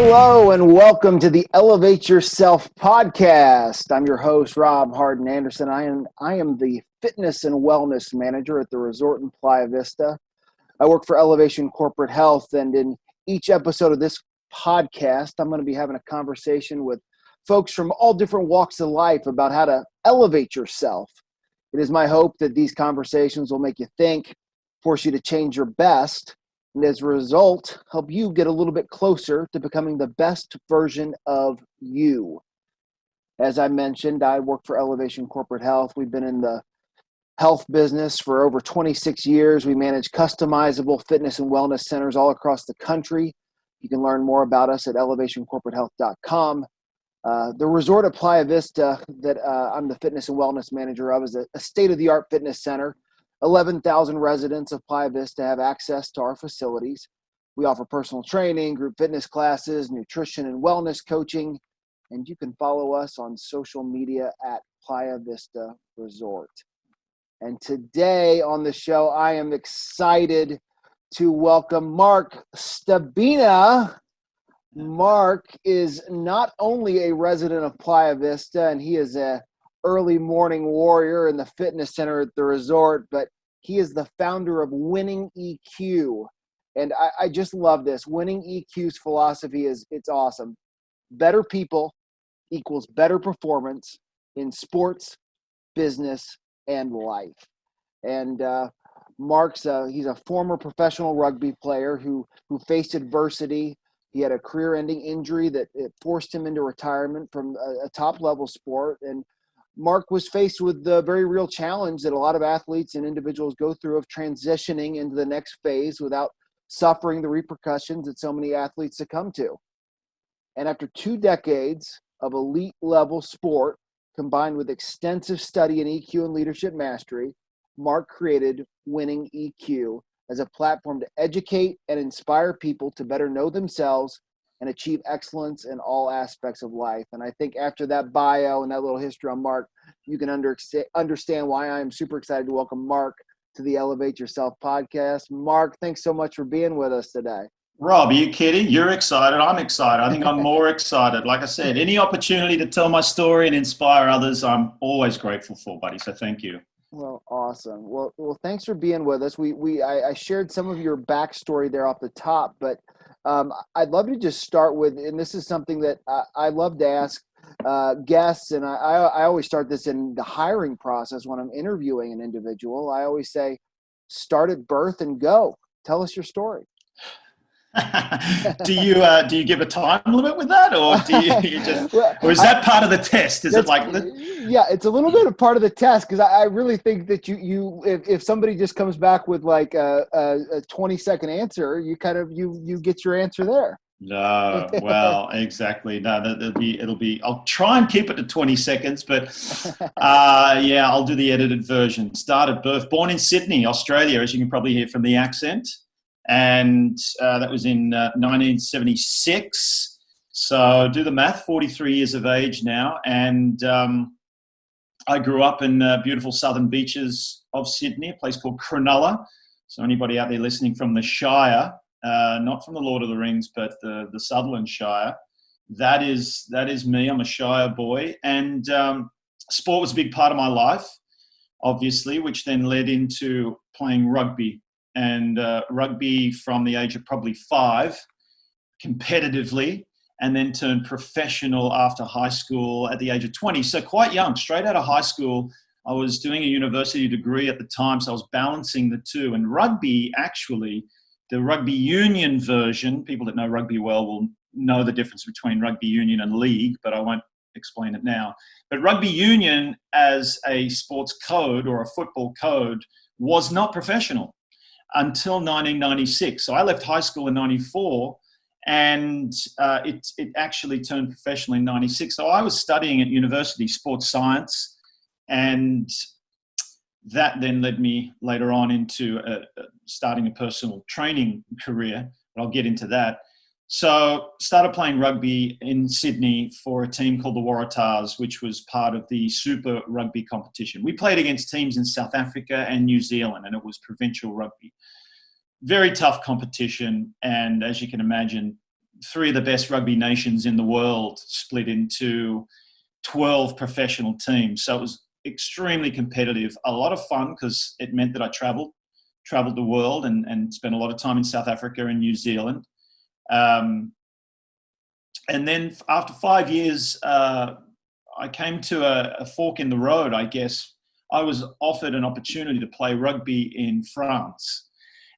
Hello and welcome to the Elevate Yourself podcast. I'm your host, Rob Hardin Anderson. I am the fitness and wellness manager at the resort in Playa Vista. I work for Elevation Corporate Health, and in each episode of this podcast, I'm going to be having a conversation with folks from all different walks of life about how to elevate yourself. It is my hope that these conversations will make you think, force you to change your best, and as a result, help you get a little bit closer to becoming the best version of you. As I mentioned, I work for Elevation Corporate Health. We've been in the health business for over 26 years. We manage customizable fitness and wellness centers all across the country. You can learn more about us at elevationcorporatehealth.com. The resort at Playa Vista that I'm the fitness and wellness manager of is a state-of-the-art fitness center. 11,000 residents of Playa Vista have access to our facilities. We offer personal training, group fitness classes, nutrition and wellness coaching, and you can follow us on social media at Playa Vista Resort. And today on the show, I am excited to welcome Marc Stcherbina. Marc is not only a resident of Playa Vista, and he is a early morning warrior in the fitness center at the resort, but he is the founder of Winning EQ. And I just love this. Winning EQ's philosophy it's awesome. Better people equals better performance in sports, business, and life. And Marc's he's a former professional rugby player who faced adversity. He had a career-ending injury that it forced him into retirement from a top-level sport. And Marc was faced with the very real challenge that a lot of athletes and individuals go through of transitioning into the next phase without suffering the repercussions that so many athletes succumb to. And after 2 decades of elite-level sport, combined with extensive study in EQ and leadership mastery, Marc created Winning EQ as a platform to educate and inspire people to better know themselves and achieve excellence in all aspects of life. And I think after that bio and that little history on Marc, you can understand why I am super excited to welcome Marc to the Elevate Yourself podcast. Marc, thanks so much for being with us today. Rob, are you kidding? You're excited. I'm excited. I think I'm more excited. Like I said, any opportunity to tell my story and inspire others, I'm always grateful for, buddy. So thank you. Well, awesome. Well, thanks for being with us. I shared some of your backstory there off the top, but I'd love to just start with, and this is something that I love to ask guests, and I always start this in the hiring process when I'm interviewing an individual. I always say, start at birth and go. Tell us your story. Do you give a time limit with that, or do you just, or is that part of the test? Is it like? Yeah, it's a little bit of part of the test, because I really think that if somebody just comes back with like a 20-second answer, you get your answer there. No, well, exactly. No, it'll be. I'll try and keep it to 20 seconds, but yeah, I'll do the edited version. Start at birth. Born in Sydney, Australia, as you can probably hear from the accent. And that was in 1976. So do the math, 43 years of age now. And I grew up in beautiful southern beaches of Sydney, a place called Cronulla. So anybody out there listening from the Shire, not from the Lord of the Rings, but the Sutherland Shire, that is me. I'm a Shire boy. And sport was a big part of my life, obviously, which then led into playing rugby. And rugby from the age of probably 5, competitively, and then turned professional after high school at the age of 20. So quite young, straight out of high school. I was doing a university degree at the time, so I was balancing the two. And rugby, actually, the rugby union version, people that know rugby well will know the difference between rugby union and league, but I won't explain it now. But rugby union as a sports code or a football code was not professional until 1996. So I left high school in 94, and it actually turned professional in 96. So I was studying at university sports science, and that then led me later on into starting a personal training career, but I'll get into that. So started playing rugby in Sydney for a team called the Waratahs, which was part of the Super Rugby competition. We played against teams in South Africa and New Zealand, and it was provincial rugby. Very tough competition, and as you can imagine, three of the best rugby nations in the world split into 12 professional teams. So it was extremely competitive, a lot of fun because it meant that I traveled the world and spent a lot of time in South Africa and New Zealand. And then after 5 years, I came to a fork in the road, I guess. I was offered an opportunity to play rugby in France.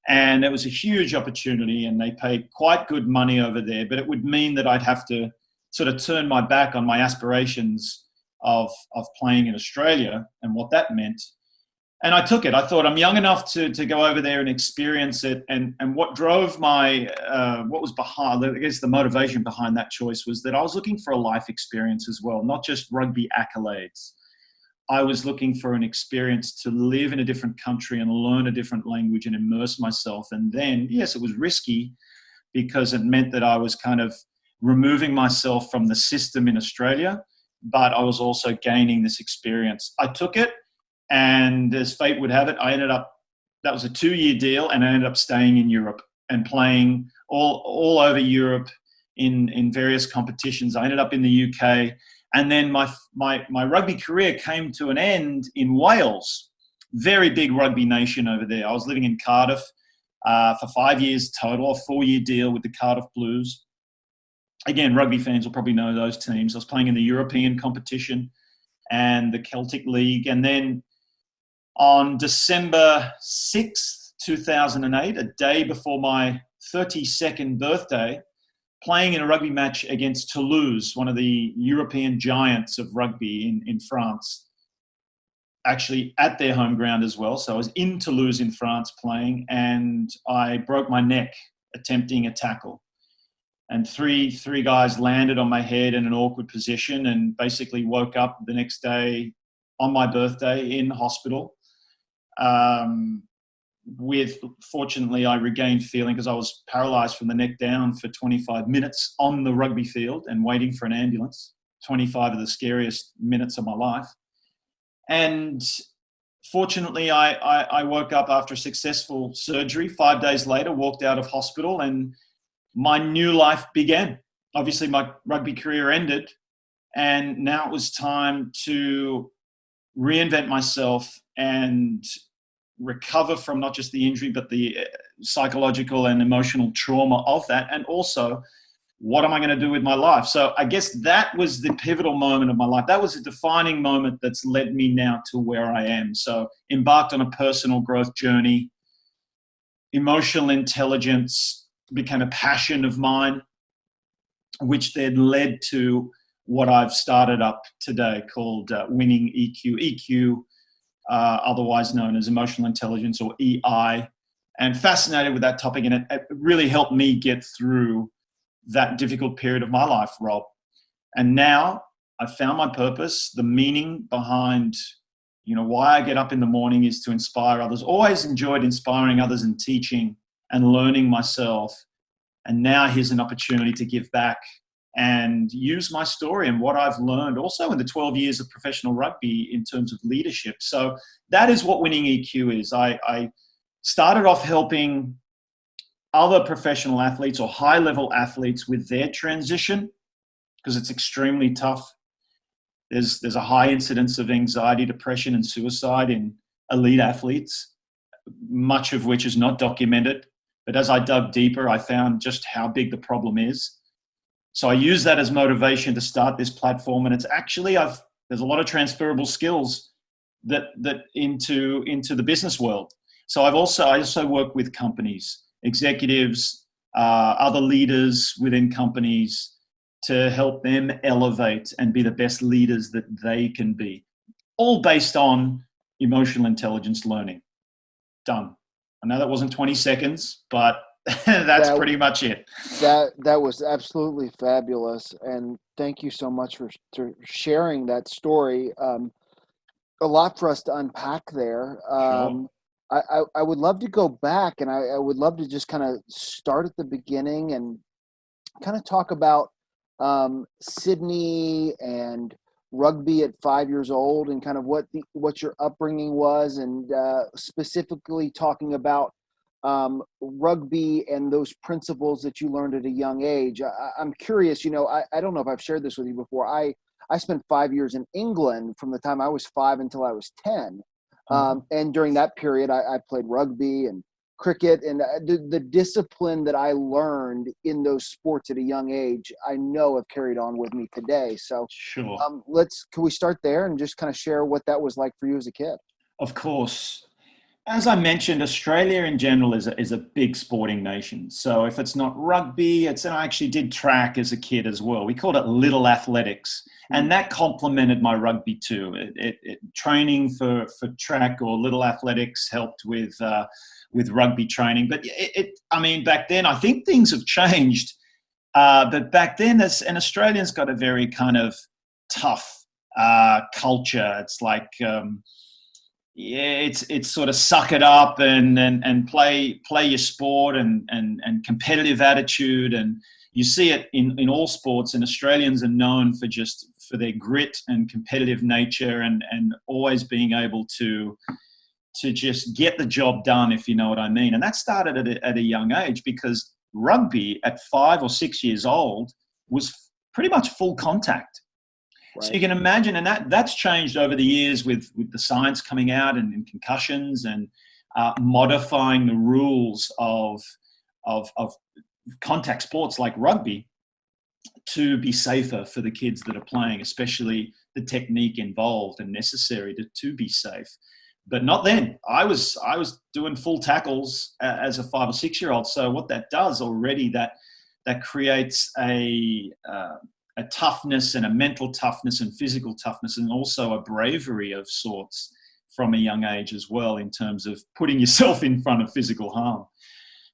And it was a huge opportunity, and they paid quite good money over there, but it would mean that I'd have to sort of turn my back on my aspirations of playing in Australia and what that meant. And I took it. I thought I'm young enough to go over there and experience it. And what drove what was behind, I guess the motivation behind that choice was that I was looking for a life experience as well, not just rugby accolades. I was looking for an experience to live in a different country and learn a different language and immerse myself. And then, yes, it was risky because it meant that I was kind of removing myself from the system in Australia, but I was also gaining this experience. I took it, and as fate would have it, that was a 2-year deal, and I ended up staying in Europe and playing all over Europe in various competitions. I ended up in the UK. And then my rugby career came to an end in Wales, very big rugby nation over there. I was living in Cardiff for 5 years total, a 4-year deal with the Cardiff Blues. Again, rugby fans will probably know those teams. I was playing in the European competition and the Celtic League. And then on December 6th, 2008, a day before my 32nd birthday, playing in a rugby match against Toulouse, one of the European giants of rugby in France, actually at their home ground as well. So I was in Toulouse in France playing, and I broke my neck attempting a tackle. And three guys landed on my head in an awkward position and basically woke up the next day on my birthday in hospital. Fortunately, I regained feeling because I was paralyzed from the neck down for 25 minutes on the rugby field and waiting for an ambulance, 25 of the scariest minutes of my life. And fortunately, I woke up after a successful surgery 5 days later, walked out of hospital, and my new life began. Obviously, my rugby career ended, and now it was time to reinvent myself and recover from not just the injury, but the psychological and emotional trauma of that. And also, what am I going to do with my life? So I guess that was the pivotal moment of my life. That was a defining moment that's led me now to where I am. So embarked on a personal growth journey. Emotional intelligence became a passion of mine, which then led to what I've started up today called Winning EQ. EQ, otherwise known as emotional intelligence, or EI, and fascinated with that topic. And it really helped me get through that difficult period of my life, Rob. And now I've found my purpose, the meaning behind, why I get up in the morning is to inspire others. Always enjoyed inspiring others and teaching and learning myself. And now here's an opportunity to give back and use my story and what I've learned also in the 12 years of professional rugby in terms of leadership. So that is what Winning EQ is. I started off helping other professional athletes or high-level athletes with their transition, because it's extremely tough. There's a high incidence of anxiety, depression, and suicide in elite athletes, much of which is not documented. But as I dug deeper, I found just how big the problem is. So I use that as motivation to start this platform, and it's actually there's a lot of transferable skills that into the business world. So I also work with companies, executives, other leaders within companies to help them elevate and be the best leaders that they can be, all based on emotional intelligence learning. Done. I know that wasn't 20 seconds, but that's pretty much it. That was absolutely fabulous, and thank you so much for sharing that story. A lot for us to unpack there. Sure. I would love to go back, and I would love to just kind of start at the beginning and kind of talk about Sydney and rugby at 5 years old, and kind of what your upbringing was, and specifically talking about rugby and those principles that you learned at a young age. I'm curious, I don't know if I've shared this with you before. I spent 5 years in England from the time I was 5 until I was 10. And during that period, I played rugby and cricket, and the discipline that I learned in those sports at a young age, I know have carried on with me today. So Sure. can we start there and just kind of share what that was like for you as a kid? Of course. As I mentioned, Australia in general is a big sporting nation. So if it's not rugby, and I actually did track as a kid as well. We called it little athletics, and that complemented my rugby too. Training for track or little athletics helped with rugby training. But back then, I think things have changed. But back then, and Australians got a very kind of tough culture. It's like, it's sort of suck it up and play your sport and competitive attitude. And you see it in all sports, and Australians are known for their grit and competitive nature and always being able to just get the job done, if you know what I mean. And that started at a young age, because rugby at 5 or 6 years old was pretty much full contact. Right. So you can imagine, and that's changed over the years with the science coming out and concussions and modifying the rules of contact sports like rugby to be safer for the kids that are playing, especially the technique involved and necessary to be safe. But not then. I was doing full tackles as a 5 or 6 year old. So what that does already, that creates a toughness and a mental toughness and physical toughness, and also a bravery of sorts from a young age as well, in terms of putting yourself in front of physical harm.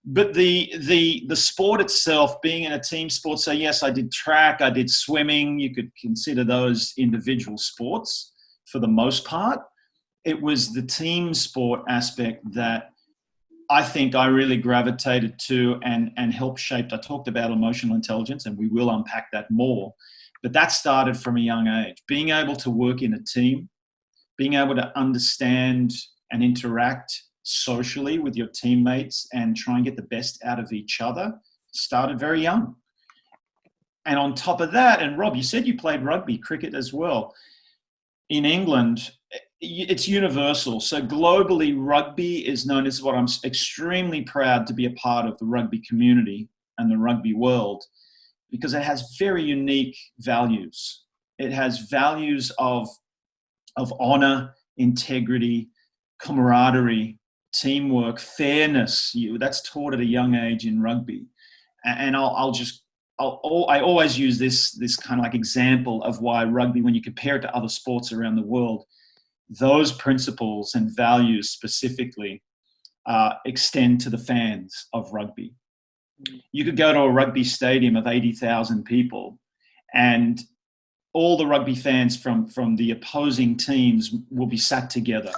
But the sport itself, being in a team sport, so yes, I did track, I did swimming. You could consider those individual sports for the most part. It was the team sport aspect that I think I really gravitated to and helped shape. I talked about emotional intelligence, and we will unpack that more. But that started from a young age. Being able to work in a team, being able to understand and interact socially with your teammates and try and get the best out of each other started very young. And on top of that, and Rob, you said you played rugby, cricket as well. In England, it's universal. So globally, rugby is known as what I'm extremely proud to be a part of, the rugby community and the rugby world, because it has very unique values. It has values of honor, integrity, camaraderie, teamwork, fairness. That's taught at a young age in rugby. And I always use this kind of like example of why rugby, when you compare it to other sports around the world, those principles and values specifically extend to the fans of rugby. You could go to a rugby stadium of 80,000 people, and all the rugby fans from the opposing teams will be sat together,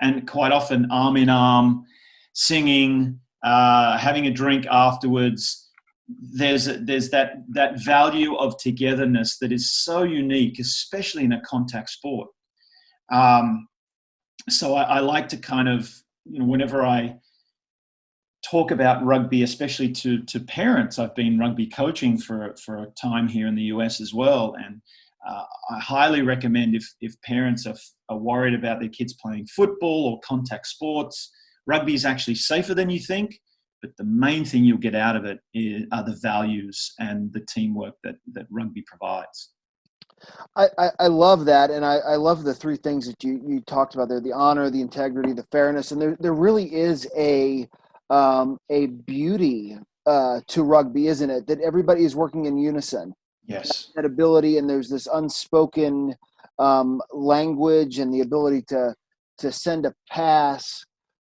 and quite often arm in arm, singing, having a drink afterwards. There's that value of togetherness that is so unique, especially in a contact sport. So I like to kind of, whenever I talk about rugby, especially to parents, I've been rugby coaching for a time here in the US as well. And I highly recommend, if parents are worried about their kids playing football or contact sports, rugby is actually safer than you think. But the main thing you'll get out of it are the values and the teamwork that rugby provides. I love that, and I love the three things that you talked about there: the honor, the integrity, the fairness. And there really is a beauty to rugby, isn't it? That everybody is working in unison. Yes. That ability, and there's this unspoken language and the ability to send a pass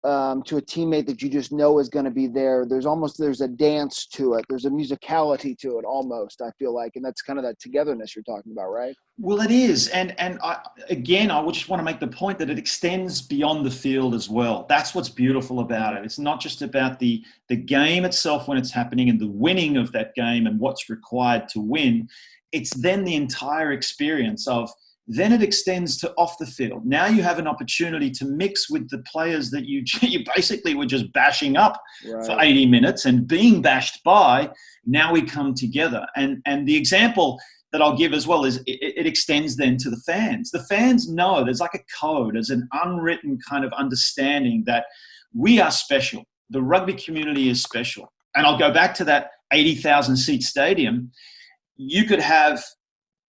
to a teammate that you just know is going to be there. There's a dance to it. There's a musicality to it almost, I feel like. And that's kind of that togetherness you're talking about, right? Well, it is. And I would just want to make the point that it extends beyond the field as well. That's what's beautiful about it. It's not just about the game itself when it's happening and the winning of that game and what's required to win. It's then the entire experience of Then it extends to off the field. Now you have an opportunity to mix with the players that you basically were just bashing up for 80 minutes and being bashed by. Now we come together. And the example that I'll give as well is it extends then to the fans. The fans know there's like a code, there's an unwritten kind of understanding that we are special. The rugby community is special. And I'll go back to that 80,000 seat stadium. You could have,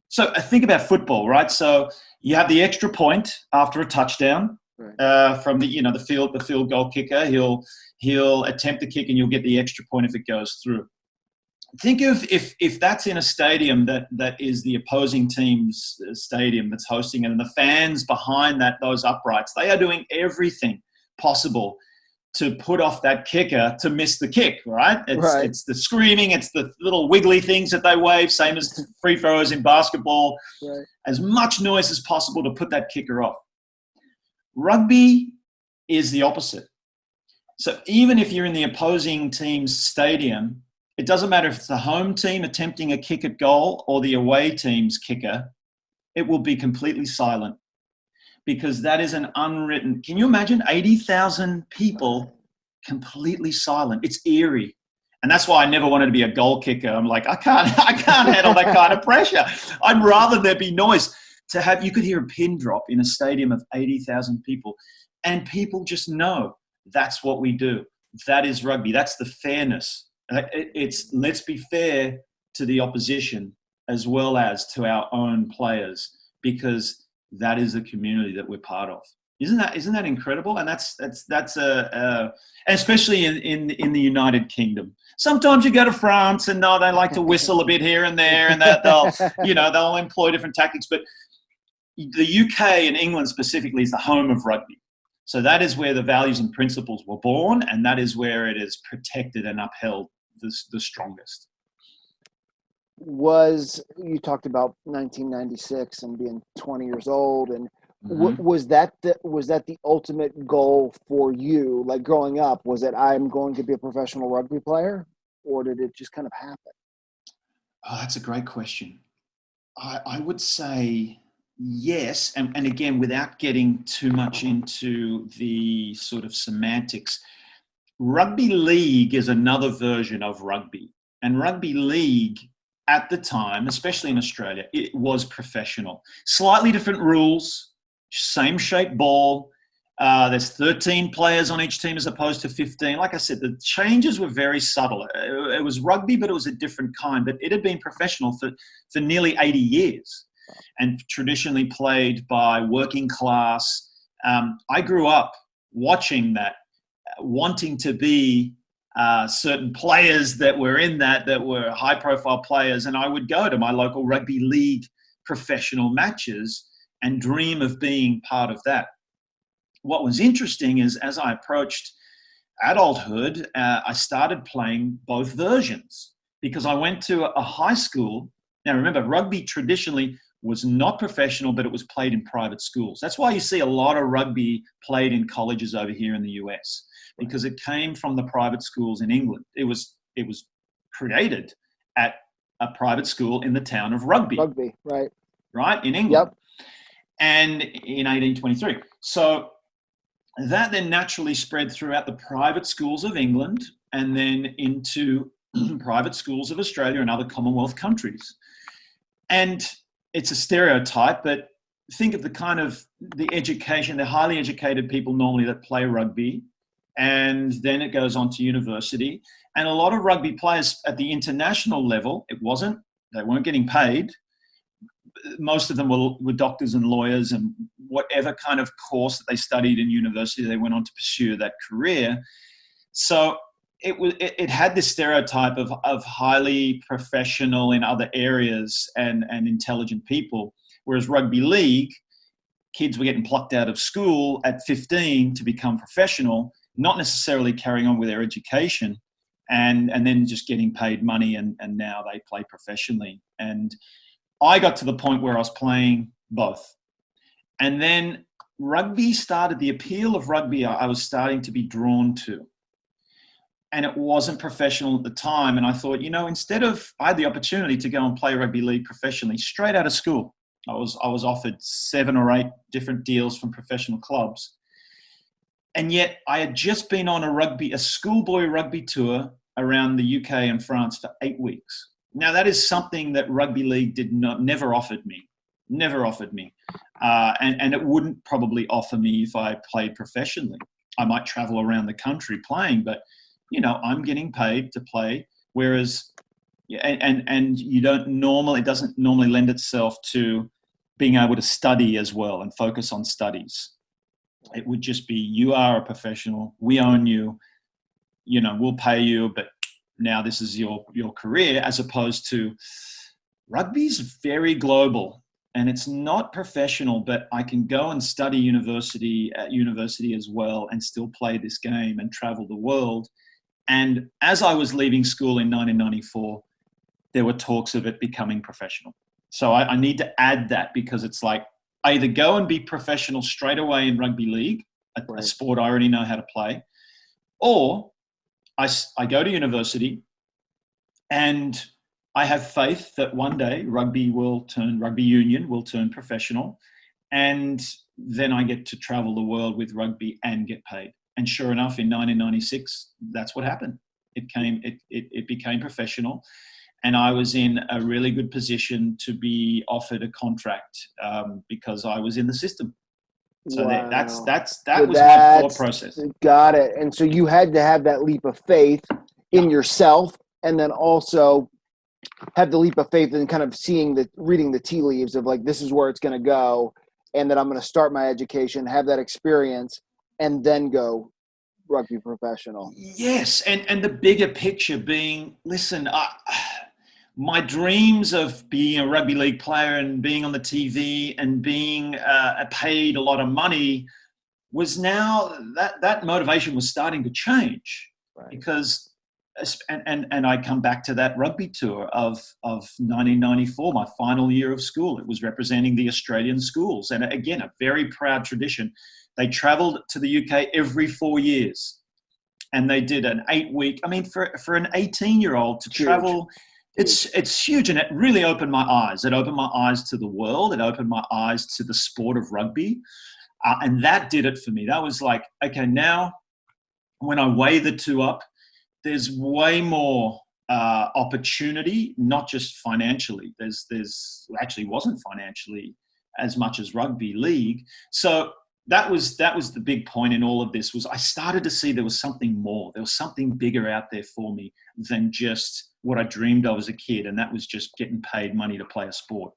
so think about football, right? So you have the extra point after a touchdown from the field goal kicker. He'll attempt the kick and you'll get the extra point if it goes through. Think of if that's in a stadium that is the opposing team's stadium that's hosting it, and the fans behind those uprights, they are doing everything possible to put off that kicker to miss the kick, right? It's the screaming, it's the little wiggly things that they wave, same as free throws in basketball. Right. As much noise as possible to put that kicker off. Rugby is the opposite. So even if you're in the opposing team's stadium, it doesn't matter if it's the home team attempting a kick at goal or the away team's kicker, it will be completely silent. Because that is an unwritten, can you imagine 80,000 people completely silent? It's eerie. And that's why I never wanted to be a goal kicker. I'm like, I can't handle that kind of pressure. I'd rather there be noise. You could hear a pin drop in a stadium of 80,000 people. And people just know that's what we do. That is rugby. That's the fairness. It's let's be fair to the opposition as well as to our own players, because that is the community that we're part of. Isn't that incredible? And that's especially in the United Kingdom. Sometimes you go to France and they like to whistle a bit here and there, and that they'll employ different tactics. But the UK and England specifically is the home of rugby. So that is where the values and principles were born, and that is where it is protected and upheld the strongest. You talked about 1996 and being 20 years old, and was that the ultimate goal for you? Like growing up, was it I'm going to be a professional rugby player, or did it just kind of happen? Oh, that's a great question. I would say yes, and again, without getting too much into the sort of semantics, rugby league is another version of rugby, and rugby league at the time, especially in Australia, it was professional. Slightly different rules, same shape ball. There's 13 players on each team as opposed to 15. Like I said, the changes were very subtle. It was rugby, but it was a different kind. But it had been professional for nearly 80 years and traditionally played by working class. I grew up watching that, wanting to be certain players that were in that were high-profile players, and I would go to my local rugby league professional matches and dream of being part of that. What was interesting is as I approached adulthood, I started playing both versions because I went to a high school. Now, remember, rugby traditionally was not professional, but it was played in private schools. That's why you see a lot of rugby played in colleges over here in the US, because it came from the private schools in England. It was created at a private school in the town of Rugby. Rugby, right. Right, in England. Yep. And in 1823. So that then naturally spread throughout the private schools of England and then into private schools of Australia and other Commonwealth countries. And it's a stereotype, but think of the kind of the education, the highly educated people normally that play rugby, and then it goes on to university. And a lot of rugby players at the international level, they weren't getting paid. Most of them were doctors and lawyers, and whatever kind of course that they studied in university, they went on to pursue that career. So it had this stereotype of highly professional in other areas and intelligent people, whereas rugby league, kids were getting plucked out of school at 15 to become professional, not necessarily carrying on with their education, and then just getting paid money, and now they play professionally. And I got to the point where I was playing both. And then the appeal of rugby I was starting to be drawn to. And it wasn't professional at the time. And I thought, I had the opportunity to go and play rugby league professionally straight out of school. I was offered 7 or 8 different deals from professional clubs. And yet I had just been on a schoolboy rugby tour around the UK and France for 8 weeks. Now that is something that rugby league never offered me, and it wouldn't probably offer me if I played professionally. I might travel around the country playing, but I'm getting paid to play. Whereas, and it doesn't normally lend itself to being able to study as well and focus on studies. It would just be, you are a professional, we own you, we'll pay you, but now this is your career, as opposed to rugby's very global and it's not professional, but I can go and study at university as well and still play this game and travel the world. And as I was leaving school in 1994, there were talks of it becoming professional. So I need to add that, because it's like, I either go and be professional straight away in rugby league, a sport I already know how to play, or I go to university and I have faith that one day rugby union will turn professional, and then I get to travel the world with rugby and get paid. And sure enough, in 1996, that's what happened. It became professional. And I was in a really good position to be offered a contract because I was in the system. So wow. that was my thought process. Got it. And so you had to have that leap of faith in yourself, and then also have the leap of faith in kind of reading the tea leaves of like, this is where it's going to go, and that I'm going to start my education, have that experience, and then go rugby professional. Yes. And the bigger picture being, listen, my dreams of being a rugby league player and being on the TV and being paid a lot of money was now that motivation was starting to change. Right. Because, and I come back to that rugby tour of 1994, my final year of school. It was representing the Australian schools. And again, a very proud tradition. They traveled to the UK every 4 years, and they did an 8-week, for an 18-year-old to travel, it's huge. And it really opened my eyes. It opened my eyes to the world. It opened my eyes to the sport of rugby. And that did it for me. That was like, okay, now when I weigh the two up, there's way more opportunity, not just financially. There's actually wasn't financially as much as rugby league. So that was the big point in all of this, was I started to see there was something more. There was something bigger out there for me than just what I dreamed of as a kid, and that was just getting paid money to play a sport.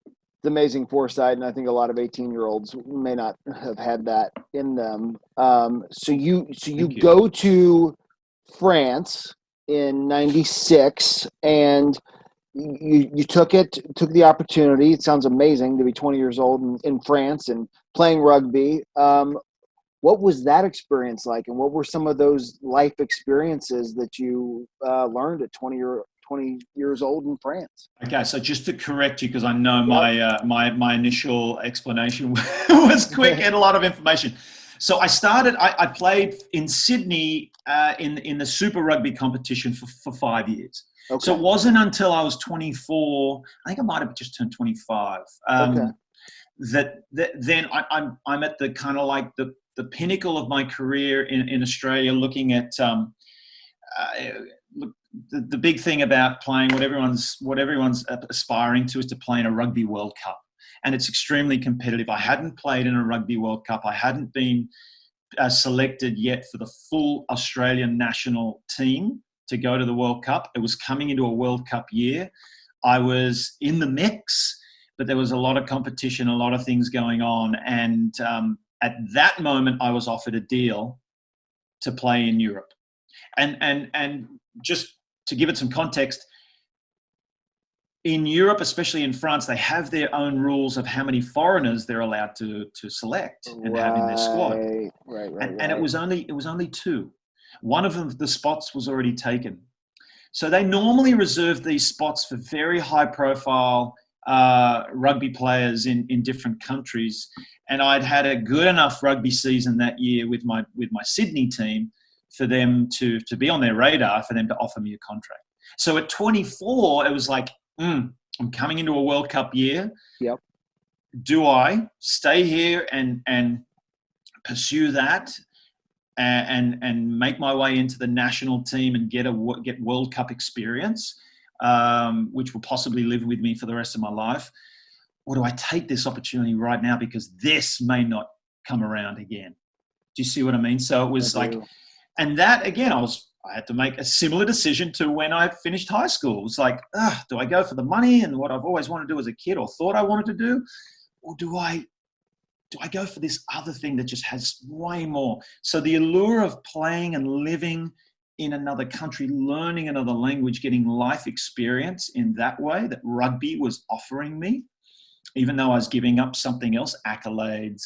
It's amazing foresight, and I think a lot of 18-year-olds may not have had that in them. So you go to France in 96, and you took the opportunity. It sounds amazing to be 20 years old in France and playing rugby. What was that experience like, and what were some of those life experiences that you learned at 20 years old in France? Okay, so just to correct you, because I know my initial explanation was quick and a lot of information. So I played in Sydney in the Super Rugby competition for 5 years. Okay. So it wasn't until I was 24, I think I might have just turned 25, that then I'm at the kind of like the pinnacle of my career in Australia, looking at the big thing about playing, what everyone's aspiring to, is to play in a Rugby World Cup. And it's extremely competitive. I hadn't played in a Rugby World Cup. I hadn't been selected yet for the full Australian national team to go to the World Cup. It was coming into a World Cup year. I was in the mix, but there was a lot of competition, a lot of things going on. And at that moment, I was offered a deal to play in Europe. And just to give it some context, in Europe, especially in France, they have their own rules of how many foreigners they're allowed to select and have in their squad. And it was only 2. One of them, the spots was already taken. So they normally reserve these spots for very high profile rugby players in different countries. And I'd had a good enough rugby season that year with my Sydney team for them to be on their radar, for them to offer me a contract. So at 24, it was like, I'm coming into a World Cup year. Yep. Do I stay here and pursue that and make my way into the national team and get World Cup experience, which will possibly live with me for the rest of my life? Or do I take this opportunity right now because this may not come around again? Do you see what I mean? So it was like, and that again, I had to make a similar decision to when I finished high school. It was like, do I go for the money and what I've always wanted to do as a kid or thought I wanted to do? Or do I go for this other thing that just has way more? So the allure of playing and living in another country, learning another language, getting life experience in that way that rugby was offering me, even though I was giving up something else, accolades,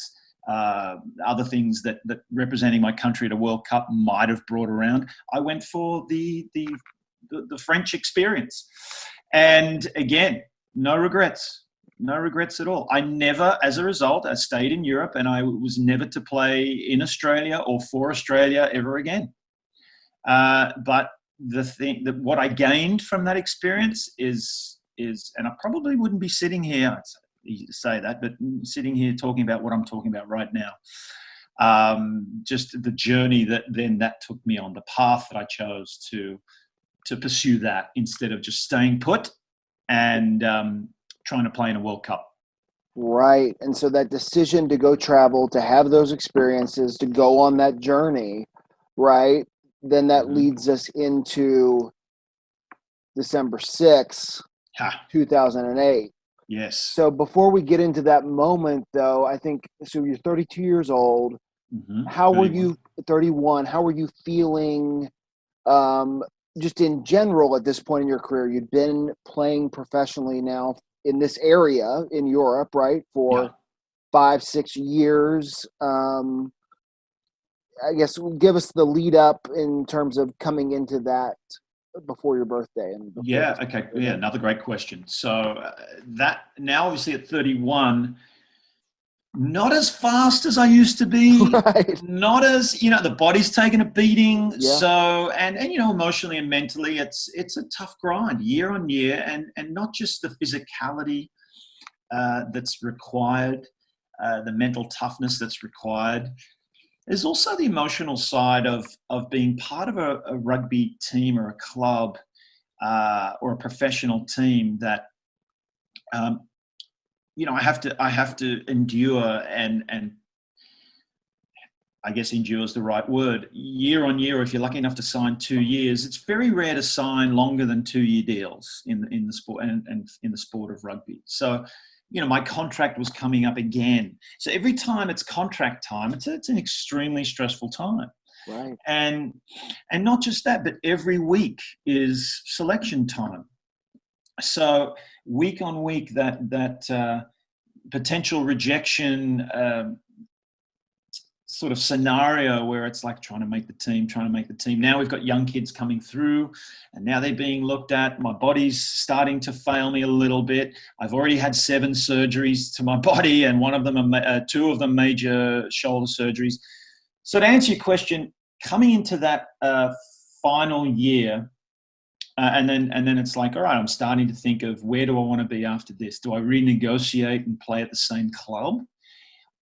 other things that representing my country at a World Cup might have brought around, I went for the French experience. And again, no regrets at all. I never, as a result, I stayed in Europe and I was never to play in Australia or for Australia ever again. But the thing that what I gained from that experience is, and I probably wouldn't be sitting here, it's easy to say that, but sitting here talking about what I'm talking about right now, just the journey that took me on, the path that I chose to pursue that instead of just staying put and trying to play in a World Cup. Right. And so that decision to go travel, to have those experiences, to go on that journey, right? Then that leads us into December 6th, 2008. Yes. So before we get into that moment, though, I think, so you're 32 years old. How 31. Were you, 31, how were you feeling just in general at this point in your career? You'd been playing professionally now in this area in Europe, right, for 5-6 years. I guess give us the lead up in terms of coming into that before your birthday. Another great question. So that now obviously at 31, not as fast as I used to be, right. Not as, the body's taken a beating. Yeah. So, and emotionally and mentally, it's a tough grind year on year, and not just the physicality that's required, the mental toughness that's required. There's also the emotional side of being part of a rugby team or a club or a professional team that, I have to endure and I guess endure is the right word, year on year. If you're lucky enough to sign 2 years, it's very rare to sign longer than 2-year deals in the sport and in the sport of rugby. So, my contract was coming up again. So every time it's contract time, it's an extremely stressful time. Right. And not just that, but every week is selection time. So week on week, that potential rejection sort of scenario where it's like trying to make the team. Now we've got young kids coming through and now they're being looked at. My body's starting to fail me a little bit. I've already had 7 surgeries to my body and 2 of them major shoulder surgeries. So to answer your question, coming into that final year, and then it's like, all right, I'm starting to think of where do I want to be after this? Do I renegotiate and play at the same club?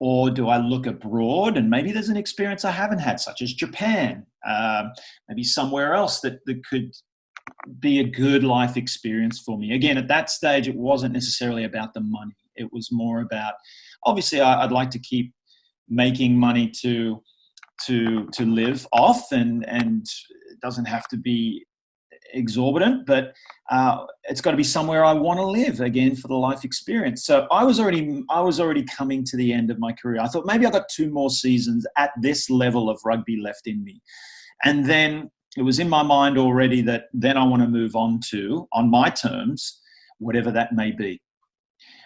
Or do I look abroad and maybe there's an experience I haven't had, such as Japan, maybe somewhere else that could be a good life experience for me. Again, at that stage, it wasn't necessarily about the money. It was more about, obviously, I'd like to keep making money to live off, and it doesn't have to be exorbitant, but it's got to be somewhere I want to live again for the life experience. So I was already coming to the end of my career. I thought maybe I got 2 more seasons at this level of rugby left in me, and then it was in my mind already that then I want to move on my terms, whatever that may be.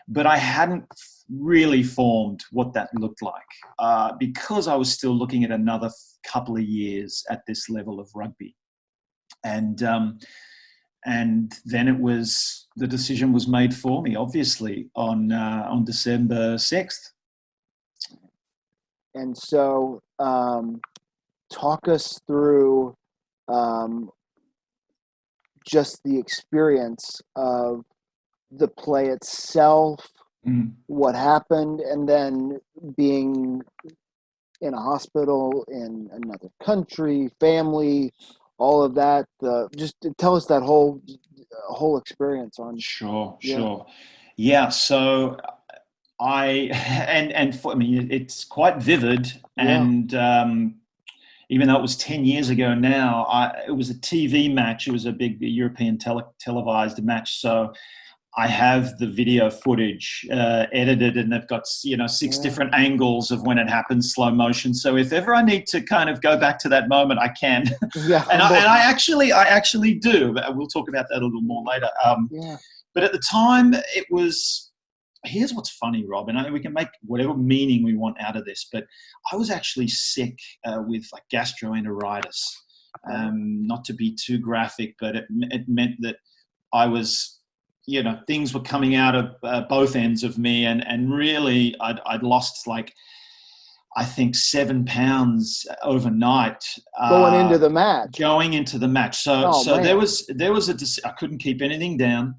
But I hadn't really formed what that looked like because I was still looking at another couple of years at this level of rugby. And then the decision was made for me, obviously, on December 6th. And so talk us through just the experience of the play itself, Mm. what happened, and then being in a hospital in another country, family, all of that. Just tell us that whole experience on. Sure, Yeah. sure. Yeah, so I mean, it's quite vivid, Yeah. and even though it was 10 years ago now, it was a TV match. It was a big European televised match. So I have the video footage edited, and they've got, six different angles of when it happens, slow motion. So if ever I need to kind of go back to that moment, I can. Yeah. and I actually do. But we'll talk about that a little more later. Yeah. But at the time, it was. Here's what's funny, Rob, and we can make whatever meaning we want out of this, but I was actually sick with like gastroenteritis. Not to be too graphic, but it meant that I was, things were coming out of both ends of me, and really I'd lost like, I think 7 pounds overnight. Going into the match. So there was I couldn't keep anything down,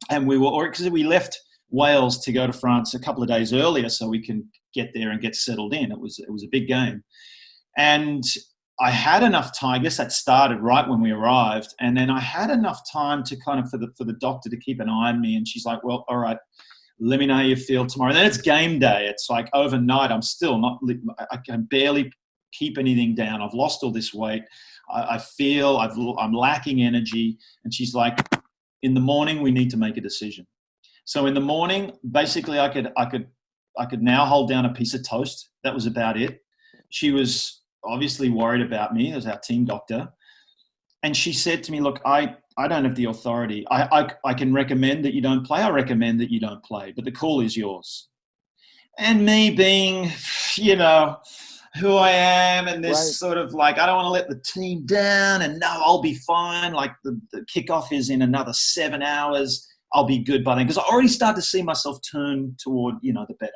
and because we left Wales to go to France a couple of days earlier so we can get there and get settled in. It was a big game. And I had enough time. I guess that started right when we arrived. And then I had enough time to kind of, for the doctor to keep an eye on me. And she's like, well, all right, let me know how you feel tomorrow. And then it's game day. It's like overnight, I'm still not, I can barely keep anything down. I've lost all this weight. I feel I'm lacking energy. And she's like, in the morning, we need to make a decision. So in the morning, basically, I could now hold down a piece of toast. That was about it. She was obviously worried about me as our team doctor, and she said to me, "Look, I don't have the authority. I can recommend that you don't play. I recommend that you don't play, but the call is yours." And me being, who I am, and this sort of like, I don't want to let the team down, and no, I'll be fine. Like the kickoff is in another 7 hours. I'll be good by then, because I already started to see myself turn toward, the better,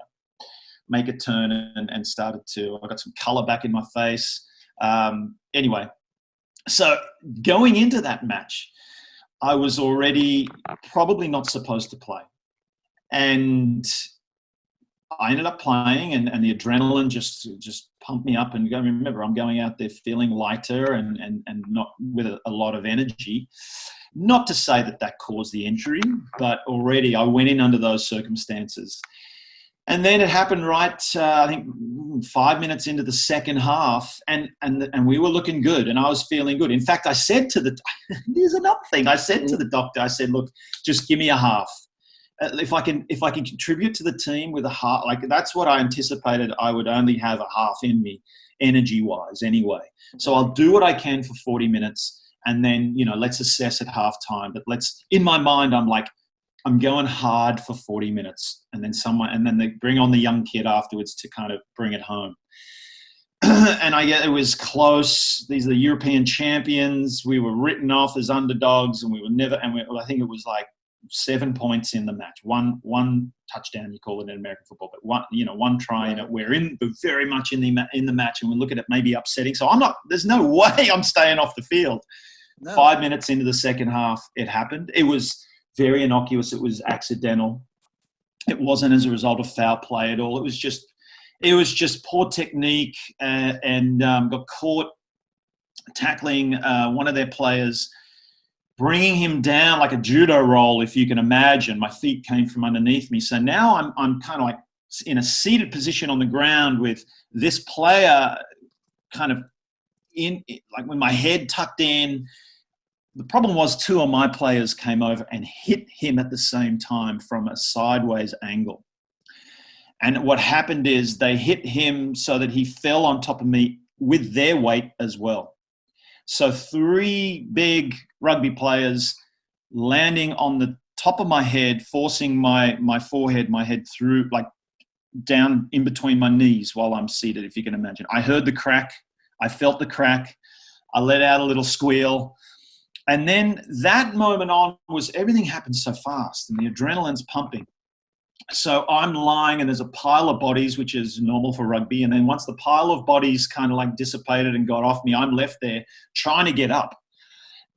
make a turn, and I got some color back in my face. Anyway, so going into that match, I was already probably not supposed to play. And I ended up playing, and the adrenaline just pumped me up. And remember, I'm going out there feeling lighter and not with a lot of energy. Not to say that caused the injury, but already I went in under those circumstances. And then it happened right, I think, 5 minutes into the second half, and we were looking good, and I was feeling good. In fact, I said to here's another thing. I said to the doctor, I said, look, just give me a half. If I can contribute to the team with a half, like that's what I anticipated. I would only have a half in me, energy-wise, anyway. So I'll do what I can for 40 minutes. And then, let's assess at halftime. But in my mind, I'm like, I'm going hard for 40 minutes. And then they bring on the young kid afterwards to kind of bring it home. And it was close. These are the European champions. We were written off as underdogs, and I think it was like 7 points in the match. One touchdown, you call it in American football, but one try in it. We're very much in the match, and we look at it maybe upsetting. So there's no way I'm staying off the field. No. 5 minutes into the second half, it happened. It was very innocuous. It was accidental. It wasn't as a result of foul play at all. It was just poor technique, and got caught tackling one of their players, bringing him down like a judo roll, if you can imagine. My feet came from underneath me. So now I'm kind of like in a seated position on the ground with this player kind of like with my head tucked in. The problem was 2 of my players came over and hit him at the same time from a sideways angle. And what happened is they hit him so that he fell on top of me with their weight as well. So 3 big rugby players landing on the top of my head, forcing my forehead, my head through, like down in between my knees while I'm seated, if you can imagine. I heard the crack. I felt the crack. I let out a little squeal. And then that moment on everything happened so fast, and the adrenaline's pumping. So I'm lying, and there's a pile of bodies, which is normal for rugby. And then once the pile of bodies kind of like dissipated and got off me, I'm left there trying to get up.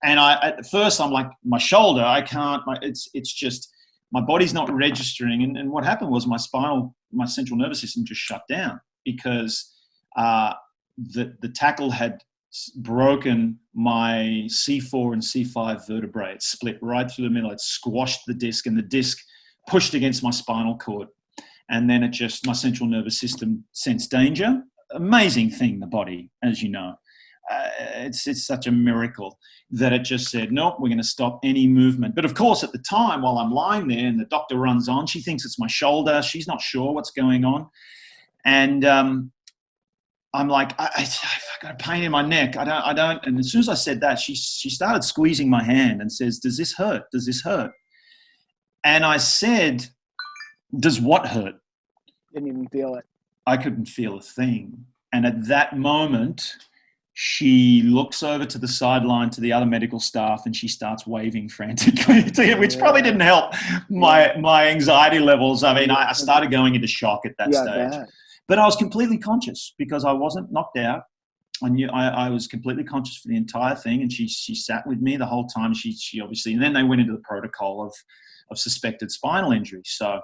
And at first I'm like, my shoulder, I can't, it's just my body's not registering. And what happened was my central nervous system just shut down because the tackle had broken my C4 and C5 vertebrae. It split right through the middle. It squashed the disc, and the disc pushed against my spinal cord. And then my central nervous system sensed danger. Amazing thing, the body, as you know. It's such a miracle that it just said, nope, we're going to stop any movement. But of course, at the time, while I'm lying there and the doctor runs on, she thinks it's my shoulder. She's not sure what's going on. And I'm like, I've got a pain in my neck. I don't. And as soon as I said that, she started squeezing my hand and says, does this hurt? Does this hurt? And I said, does what hurt? Didn't even feel it. I couldn't feel a thing. And at that moment, she looks over to the sideline to the other medical staff and she starts waving frantically to him, which probably didn't help my anxiety levels. I mean, I started going into shock at that stage. But I was completely conscious because I wasn't knocked out. I knew I was completely conscious for the entire thing, and she sat with me the whole time. She obviously, and then they went into the protocol of suspected spinal injury. So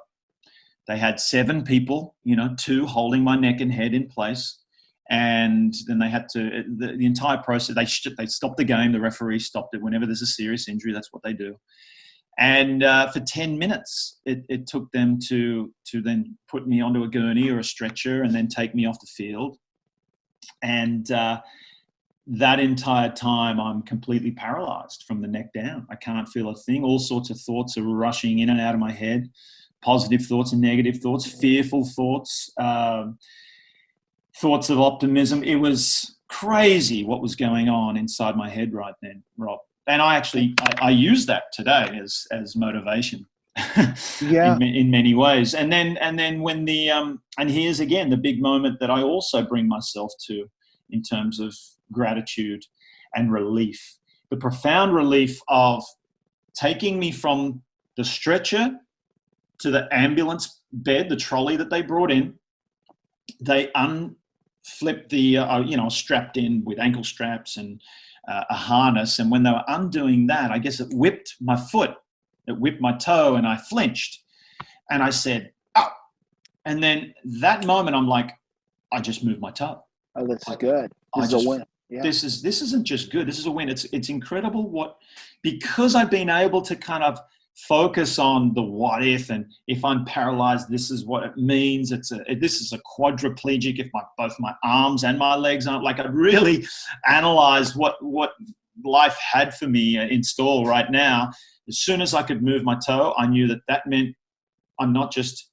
they had 7 people, 2 holding my neck and head in place, and then they had to the entire process. They stopped the game. The referee stopped it whenever there's a serious injury. That's what they do. And for 10 minutes, it took them to then put me onto a gurney or a stretcher and then take me off the field. And that entire time, I'm completely paralyzed from the neck down. I can't feel a thing. All sorts of thoughts are rushing in and out of my head, positive thoughts and negative thoughts, fearful thoughts, thoughts of optimism. It was crazy what was going on inside my head right then, Rob. And I use that today as motivation, in many ways. And then when and here's again the big moment that I also bring myself to in terms of gratitude and relief, the profound relief of taking me from the stretcher to the ambulance bed, the trolley that they brought in. They unflipped the, strapped in with ankle straps and a harness. And when they were undoing that, I guess it whipped my foot, it whipped my toe, and I flinched. And I said, oh. And then that moment, I'm like, I just moved my toe. Oh, this is good. This is a win. Yeah. This isn't just good. This is a win. It's incredible because I've been able to kind of focus on the what if, and if I'm paralyzed, this is what it means. This is a quadriplegic if both my arms and my legs aren't. Like, I really analyzed what life had for me in store right now. As soon as I could move my toe, I knew that meant I'm not just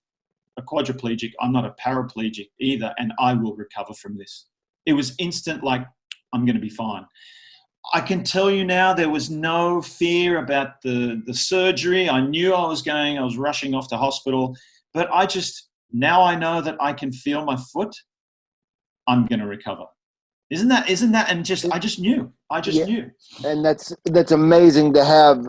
a quadriplegic, I'm not a paraplegic either, and I will recover from this. It was instant, like, I'm going to be fine. I can tell you now there was no fear about the surgery. I knew I was rushing off to hospital, but now I know that I can feel my foot. I'm going to recover. Isn't that, and I just knew. And that's amazing to have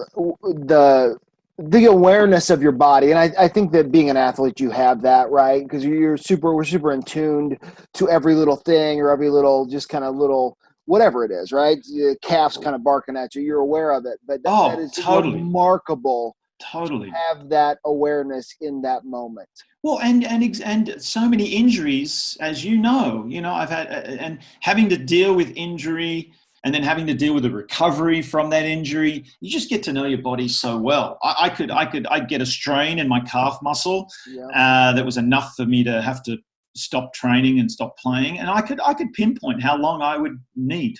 the awareness of your body. And I think that being an athlete, you have that, right? Because we're super in tuned to every little thing or every little, just kind of little, whatever it is, right? The calf's kind of barking at you. You're aware of it, but that is totally remarkable. Totally to have that awareness in that moment. Well, and so many injuries, as you know, I've had, and having to deal with injury and then having to deal with the recovery from that injury. You just get to know your body so well. I'd get a strain in my calf muscle that was enough for me to have to stop training and stop playing, and I could pinpoint how long I would need.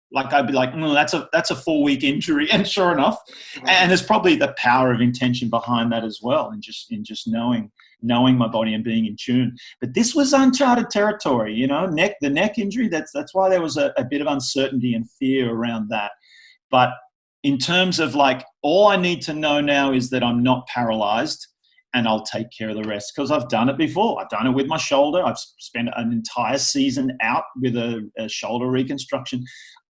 Like, I'd be like, that's a 4-week injury, and sure enough, and there's probably the power of intention behind that as well, and just knowing my body and being in tune. But this was uncharted territory, the neck injury. That's why there was a bit of uncertainty and fear around that. But in terms of, like, all I need to know now is that I'm not paralyzed, and I'll take care of the rest, because I've done it before. I've done it with my shoulder. I've spent an entire season out with a shoulder reconstruction.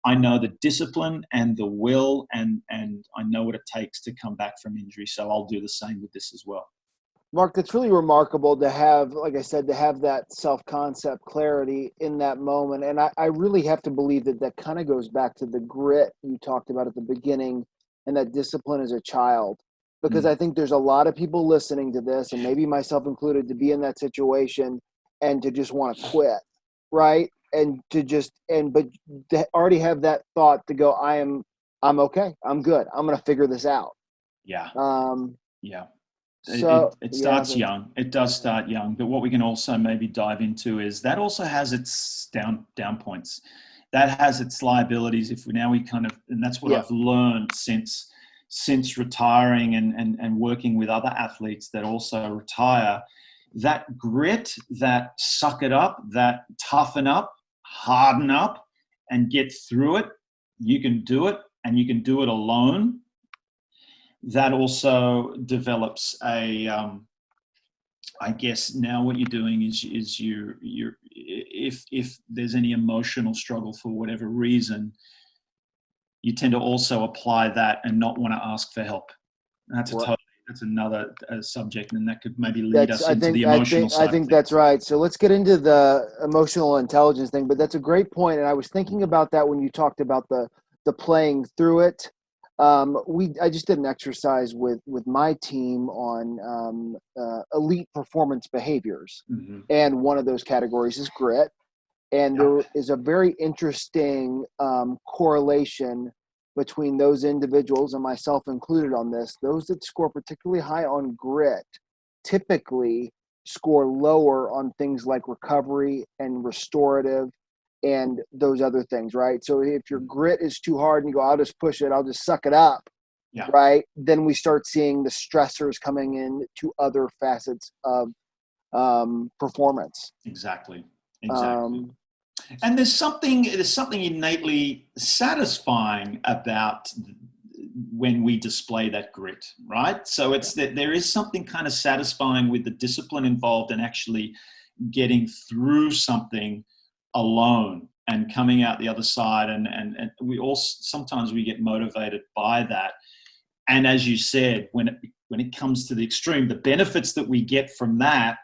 I know the discipline and the will, and I know what it takes to come back from injury. So I'll do the same with this as well. Marc, that's really remarkable to have, like I said, to have that self-concept clarity in that moment. And I really have to believe that kind of goes back to the grit you talked about at the beginning and that discipline as a child. because I think there's a lot of people listening to this, and maybe myself included, to be in that situation and to just want to quit, right? And to just but to already have that thought to go, I'm okay, I'm good, I'm gonna figure this out. Yeah. Yeah. So it starts young. It does start young. But what we can also maybe dive into is that also has its down points. That has its liabilities. And that's what I've learned since retiring and working with other athletes that also retire. That grit, that suck it up, that toughen up, harden up, and get through it. You can do it, and you can do it alone. That also develops I guess now what you're doing is if there's any emotional struggle for whatever reason, you tend to also apply that and not want to ask for help. That's another subject, and that could maybe lead us into the emotional side. I think that's right. So let's get into the emotional intelligence thing, but that's a great point. And I was thinking about that when you talked about the playing through it. I just did an exercise with my team on elite performance behaviors, and one of those categories is grit. And there is a very interesting correlation between those individuals, and myself included on this. Those that score particularly high on grit typically score lower on things like recovery and restorative and those other things, right? So if your grit is too hard and you go, I'll just push it, I'll just suck it up, right? Then we start seeing the stressors coming in to other facets of performance. Exactly. And there's something innately satisfying about when we display that grit, right? So it's that there is something kind of satisfying with the discipline involved in actually getting through something alone and coming out the other side. And we all, sometimes we get motivated by that. And as you said, when it comes to the extreme, the benefits that we get from that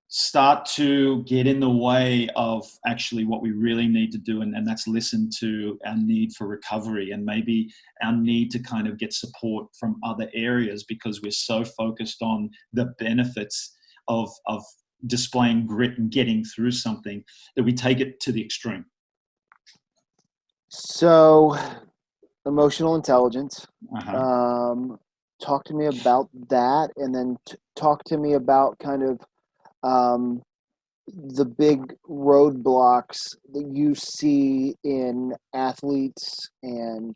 start to get in the way of actually what we really need to do, and that's listen to our need for recovery and maybe our need to kind of get support from other areas, because we're so focused on the benefits of displaying grit and getting through something that we take it to the extreme. So emotional intelligence, talk to me about that, and then talk to me about kind of the big roadblocks that you see in athletes and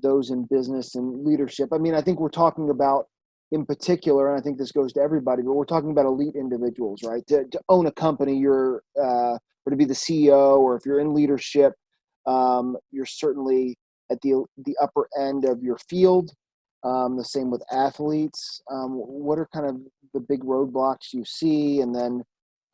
those in business and leadership. I mean, I think we're talking about, in particular, and I think this goes to everybody, but we're talking about elite individuals, right? To own a company, or to be the CEO, or if you're in leadership, you're certainly at the upper end of your field. The same with athletes. What are kind of the big roadblocks you see, and then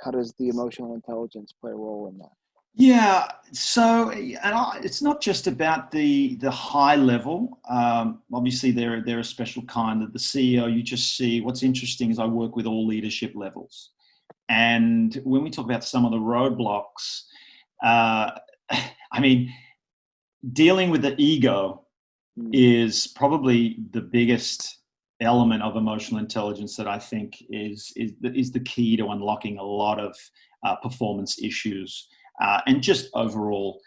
how does the emotional intelligence play a role in that? Yeah, so it's not just about the high level. Obviously, they're a special kind. That the CEO, you just see. What's interesting is I work with all leadership levels, and when we talk about some of the roadblocks, I mean, dealing with the ego is probably the biggest element of emotional intelligence that I think is the key to unlocking a lot of performance issues and just overall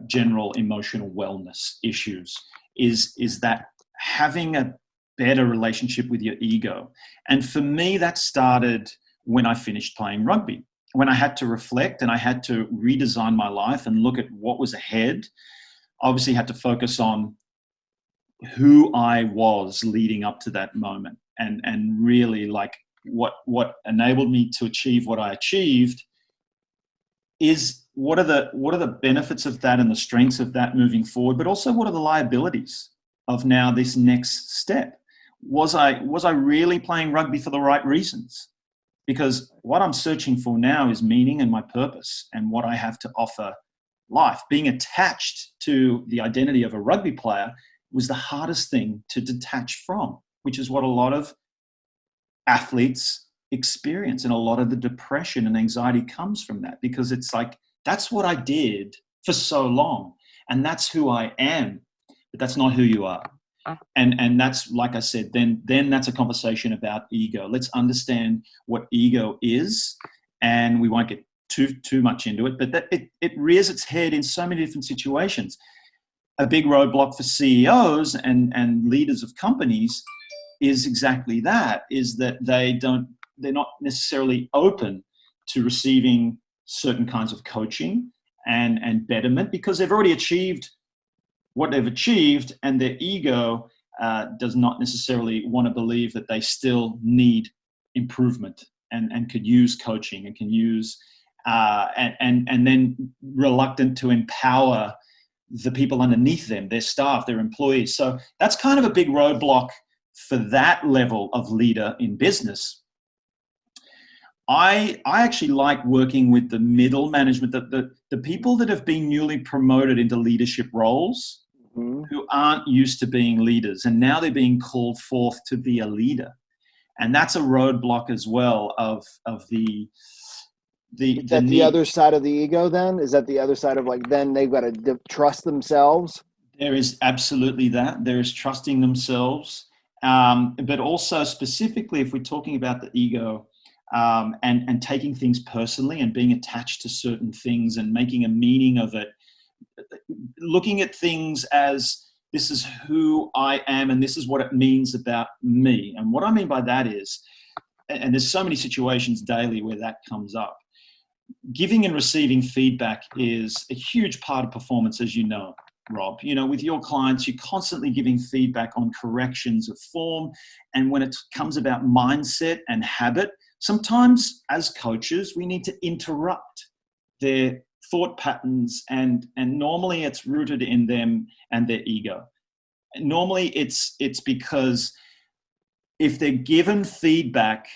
general emotional wellness issues. Is that having a better relationship with your ego? And for me, that started when I finished playing rugby, when I had to reflect and I had to redesign my life and look at what was ahead. Obviously, had to focus on who I was leading up to that moment, and really like what enabled me to achieve what I achieved is what are the benefits of that and the strengths of that moving forward, but also what are the liabilities of now this next step. Was I really playing rugby for the right reasons? Because what I'm searching for now is meaning and my purpose and what I have to offer life. Being attached to the identity of a rugby player was the hardest thing to detach from, which is what a lot of athletes experience. And a lot of the depression and anxiety comes from that, because it's like, that's what I did for so long and that's who I am, but that's not who you are. And that's, like I said, then that's a conversation about ego. Let's understand what ego is, and we won't get too much into it, but that it rears its head in so many different situations. A big roadblock for CEOs and leaders of companies is exactly that, is that they're not necessarily open to receiving certain kinds of coaching and betterment, because they've already achieved what they've achieved, and their ego does not necessarily want to believe that they still need improvement and could use coaching and can use and then reluctant to empower the people underneath them, their staff, their employees. So that's kind of a big roadblock for that level of leader in business. I actually like working with the middle management, the people that have been newly promoted into leadership roles, who aren't used to being leaders, and now they're being called forth to be a leader. And that's a roadblock as well of the Is that the other side of the ego then? Is that the other side of, like, then they've got to trust themselves? There is absolutely that. There is trusting themselves. But also specifically, if we're talking about the ego, and taking things personally and being attached to certain things and making a meaning of it, looking at things as, this is who I am and this is what it means about me. And what I mean by that is, and there's so many situations daily where that comes up, giving and receiving feedback is a huge part of performance, as you know, Rob. You know, with your clients, you're constantly giving feedback on corrections of form. And when it comes about mindset and habit, sometimes as coaches, we need to interrupt their thought patterns, and normally it's rooted in them and their ego. Normally it's because if they're given feedback,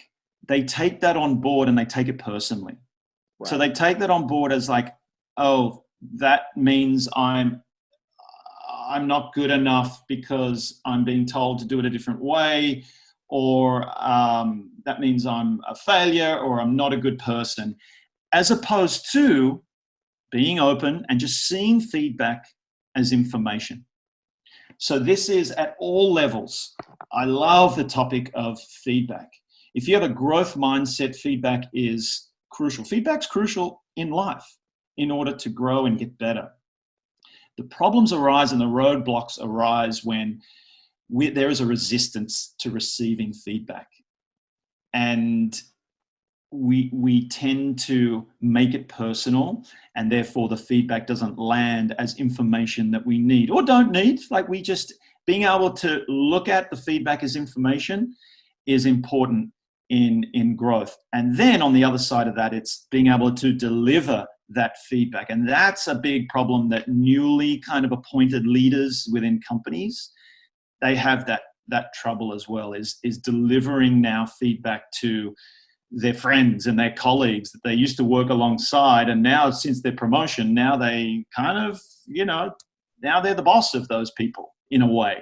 they take that on board and they take it personally. Right. So they take that on board as like, oh, that means I'm not good enough because I'm being told to do it a different way, or that means I'm a failure, or I'm not a good person, as opposed to being open and just seeing feedback as information. So this is at all levels. I love the topic of feedback. If you have a growth mindset, feedback is crucial. Feedback's crucial in life in order to grow and get better. The problems arise and the roadblocks arise when there is a resistance to receiving feedback. And we tend to make it personal, and therefore the feedback doesn't land as information that we need or don't need. Like, we just, being able to look at the feedback as information is important in growth. And then on the other side of that, it's being able to deliver that feedback. And that's a big problem that newly kind of appointed leaders within companies, they have that trouble as well, is delivering now feedback to their friends and their colleagues that they used to work alongside. And now, since their promotion, now they kind of, now they're the boss of those people in a way.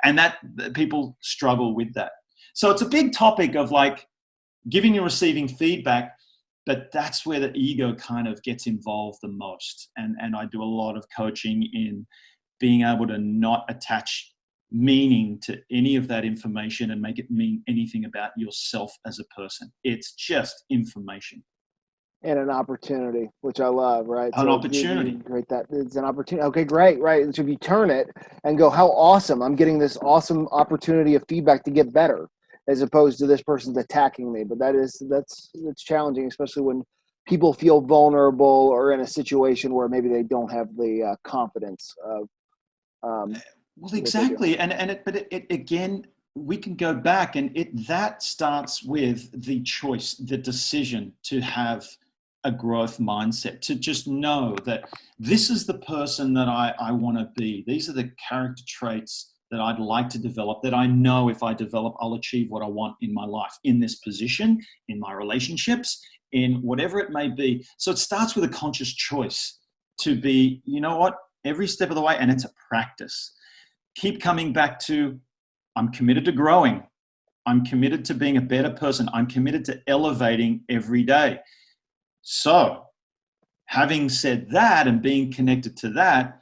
And that people struggle with that. So it's a big topic of like giving and receiving feedback, but that's where the ego kind of gets involved the most. And I do a lot of coaching in being able to not attach meaning to any of that information and make it mean anything about yourself as a person. It's just information. And an opportunity, which I love, right? An opportunity. Great, that it's an opportunity. Okay, great, right? So if you turn it and go, how awesome, I'm getting this awesome opportunity of feedback to get better, as opposed to this person's attacking me. But that's challenging, especially when people feel vulnerable or in a situation where maybe they don't have the confidence of well, exactly. But again, we can go back, and that starts with the choice, the decision to have a growth mindset, to just know that this is the person that I want to be. These are the character traits that I'd like to develop, that I know if I develop, I'll achieve what I want in my life, in this position, in my relationships, in whatever it may be. So it starts with a conscious choice to be, you know what, every step of the way, and it's a practice. Keep coming back to, I'm committed to growing. I'm committed to being a better person. I'm committed to elevating every day. So having said that and being connected to that,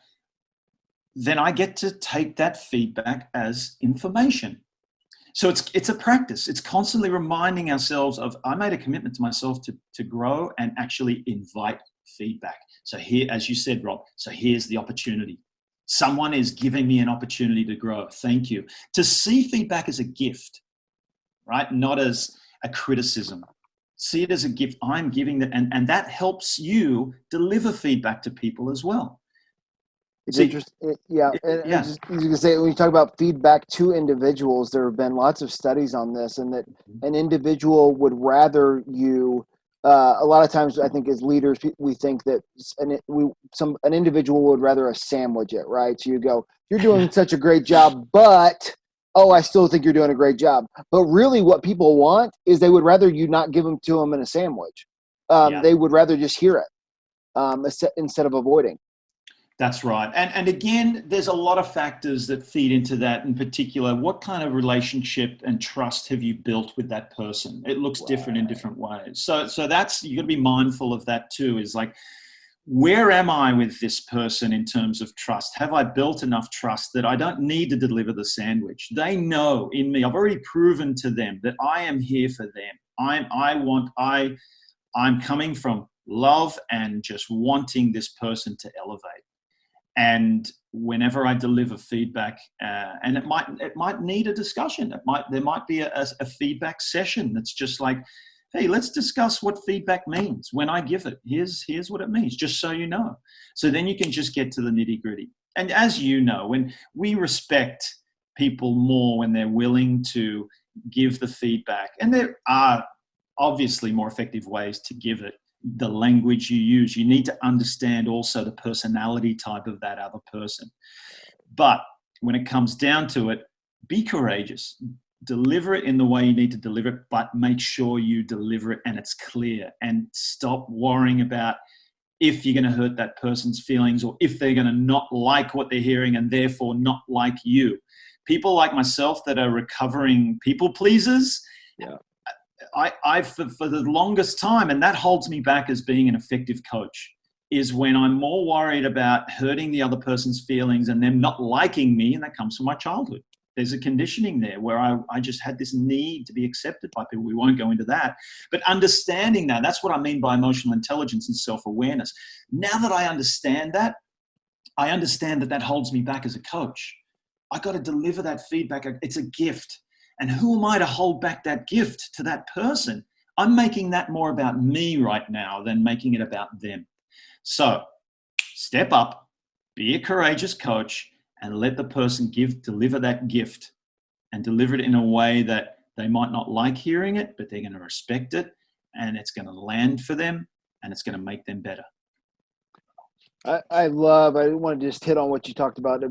then I get to take that feedback as information. So it's a practice. It's constantly reminding ourselves of, I made a commitment to myself to grow and actually invite feedback. So here, as you said, Rob, so here's the opportunity. Someone is giving me an opportunity to grow. Thank you. To see feedback as a gift, right? Not as a criticism. See it as a gift. I'm giving that, and that helps you deliver feedback to people as well. It's interesting. Yeah. And just, you can say, when you talk about feedback to individuals, there have been lots of studies on this, and that an individual would rather you, a lot of times I think as leaders, we think that an individual would rather sandwich it, right? So you go, you're doing such a great job, but, oh, I still think you're doing a great job. But really what people want is they would rather you not give them to them in a sandwich. They would rather just hear it instead of avoiding. That's right. And again, there's a lot of factors that feed into that. In particular, what kind of relationship and trust have you built with that person? It looks different in different ways. So that's, you got to be mindful of that too, is like, where am I with this person in terms of trust? Have I built enough trust that I don't need to deliver the sandwich? They know in me, I've already proven to them that I am here for them. I'm coming from love and just wanting this person to elevate. And whenever I deliver feedback, and it might need a discussion. There might be a feedback session that's just like, hey, let's discuss what feedback means when I give it. Here's what it means, just so you know. So then you can just get to the nitty gritty. And as you know, when we respect people more when they're willing to give the feedback, and there are obviously more effective ways to give it, the language you use. You need to understand also the personality type of that other person. But when it comes down to it, be courageous. Deliver it in the way you need to deliver it, but make sure you deliver it and it's clear, and stop worrying about if you're going to hurt that person's feelings or if they're going to not like what they're hearing and therefore not like you. People like myself that are recovering people pleasers, I for the longest time, and that holds me back as being an effective coach, is when I'm more worried about hurting the other person's feelings and them not liking me, and that comes from my childhood. There's a conditioning there where I just had this need to be accepted by people. We won't go into that. But understanding that, that's what I mean by emotional intelligence and self-awareness. Now that I understand that holds me back as a coach. I got to deliver that feedback. It's a gift. And who am I to hold back that gift to that person? I'm making that more about me right now than making it about them. So step up, be a courageous coach, and let the person deliver that gift, and deliver it in a way that they might not like hearing it, but they're going to respect it, and it's going to land for them, and it's going to make them better. I want to just hit on what you talked about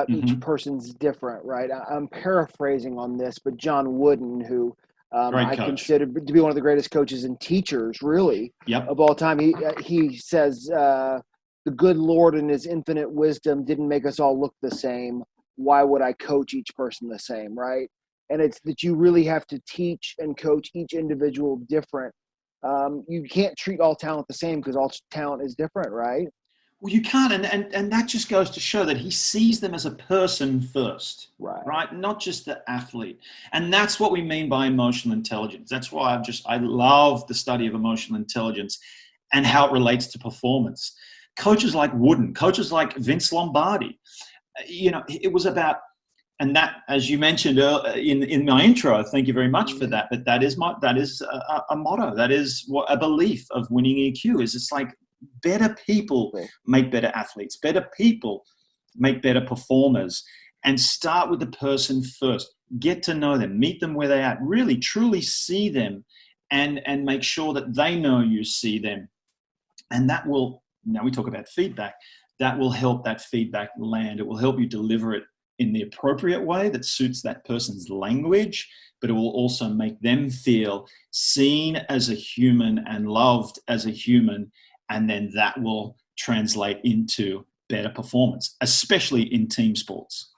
each person's different, right? I'm paraphrasing on this, but John Wooden, who I consider to be one of the greatest coaches and teachers, really, of all time, he says, the good Lord in his infinite wisdom didn't make us all look the same. Why would I coach each person the same, right? And it's that you really have to teach and coach each individual different. You can't treat all talent the same because all talent is different, right? Well, you can't, and that just goes to show that he sees them as a person first, right? Not just the athlete. And that's what we mean by emotional intelligence. That's why I love the study of emotional intelligence and how it relates to performance. Coaches like Wooden, coaches like Vince Lombardi, it was about, and that, as you mentioned in my intro, thank you very much for that. But that is a motto. That is a belief of winning EQ. It's like, better people make better athletes. Better people make better performers. And start with the person first. Get to know them. Meet them where they're at. Really, truly see them, and make sure that they know you see them. And that will, now we talk about feedback, that will help that feedback land. It will help you deliver it in the appropriate way that suits that person's language, but it will also make them feel seen as a human and loved as a human. And then that will translate into better performance, especially in team sports.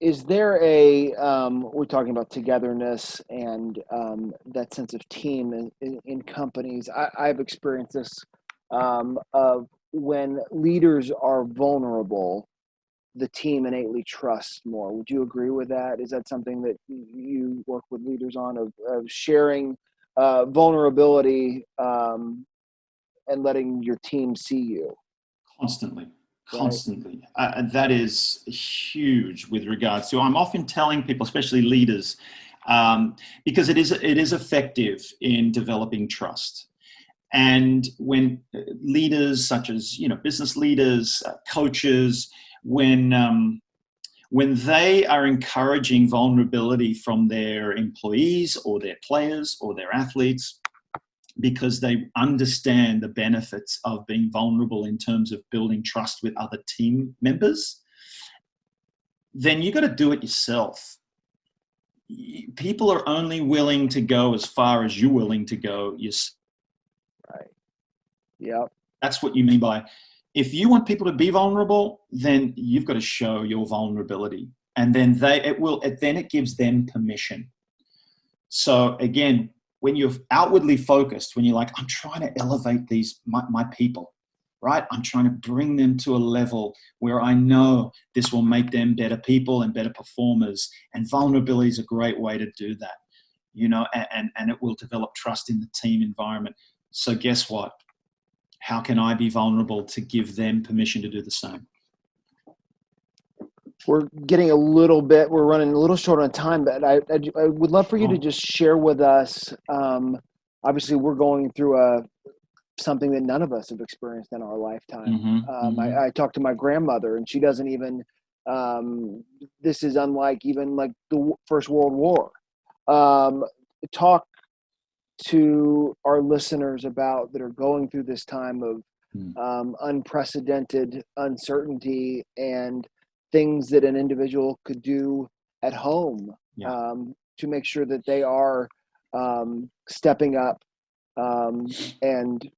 Is there we're talking about togetherness and that sense of team in companies. I've experienced this of when leaders are vulnerable, the team innately trusts more. Would you agree with that? Is that something that you work with leaders on, of sharing vulnerability and letting your team see you? Constantly. Right. That is huge with regards to, I'm often telling people, especially leaders, because it is effective in developing trust. And when leaders such as, business leaders, coaches, when they are encouraging vulnerability from their employees or their players or their athletes, because they understand the benefits of being vulnerable in terms of building trust with other team members, then you got to do it yourself. People are only willing to go as far as you're willing to go yourself. Right. Yep. That's what you mean by, if you want people to be vulnerable, then you've got to show your vulnerability, and then it gives them permission. So again, when you're outwardly focused, when you're like, I'm trying to elevate my people, right? I'm trying to bring them to a level where I know this will make them better people and better performers. And vulnerability is a great way to do that, and it will develop trust in the team environment. So guess what? How can I be vulnerable to give them permission to do the same? We're getting we're running a little short on time, but I would love for you to just share with us. Obviously, we're going through something that none of us have experienced in our lifetime. I talked to my grandmother, and she doesn't even, this is unlike even like the First World War. Talk to our listeners that are going through this time of unprecedented uncertainty and things that an individual could do at home to make sure that they are stepping up and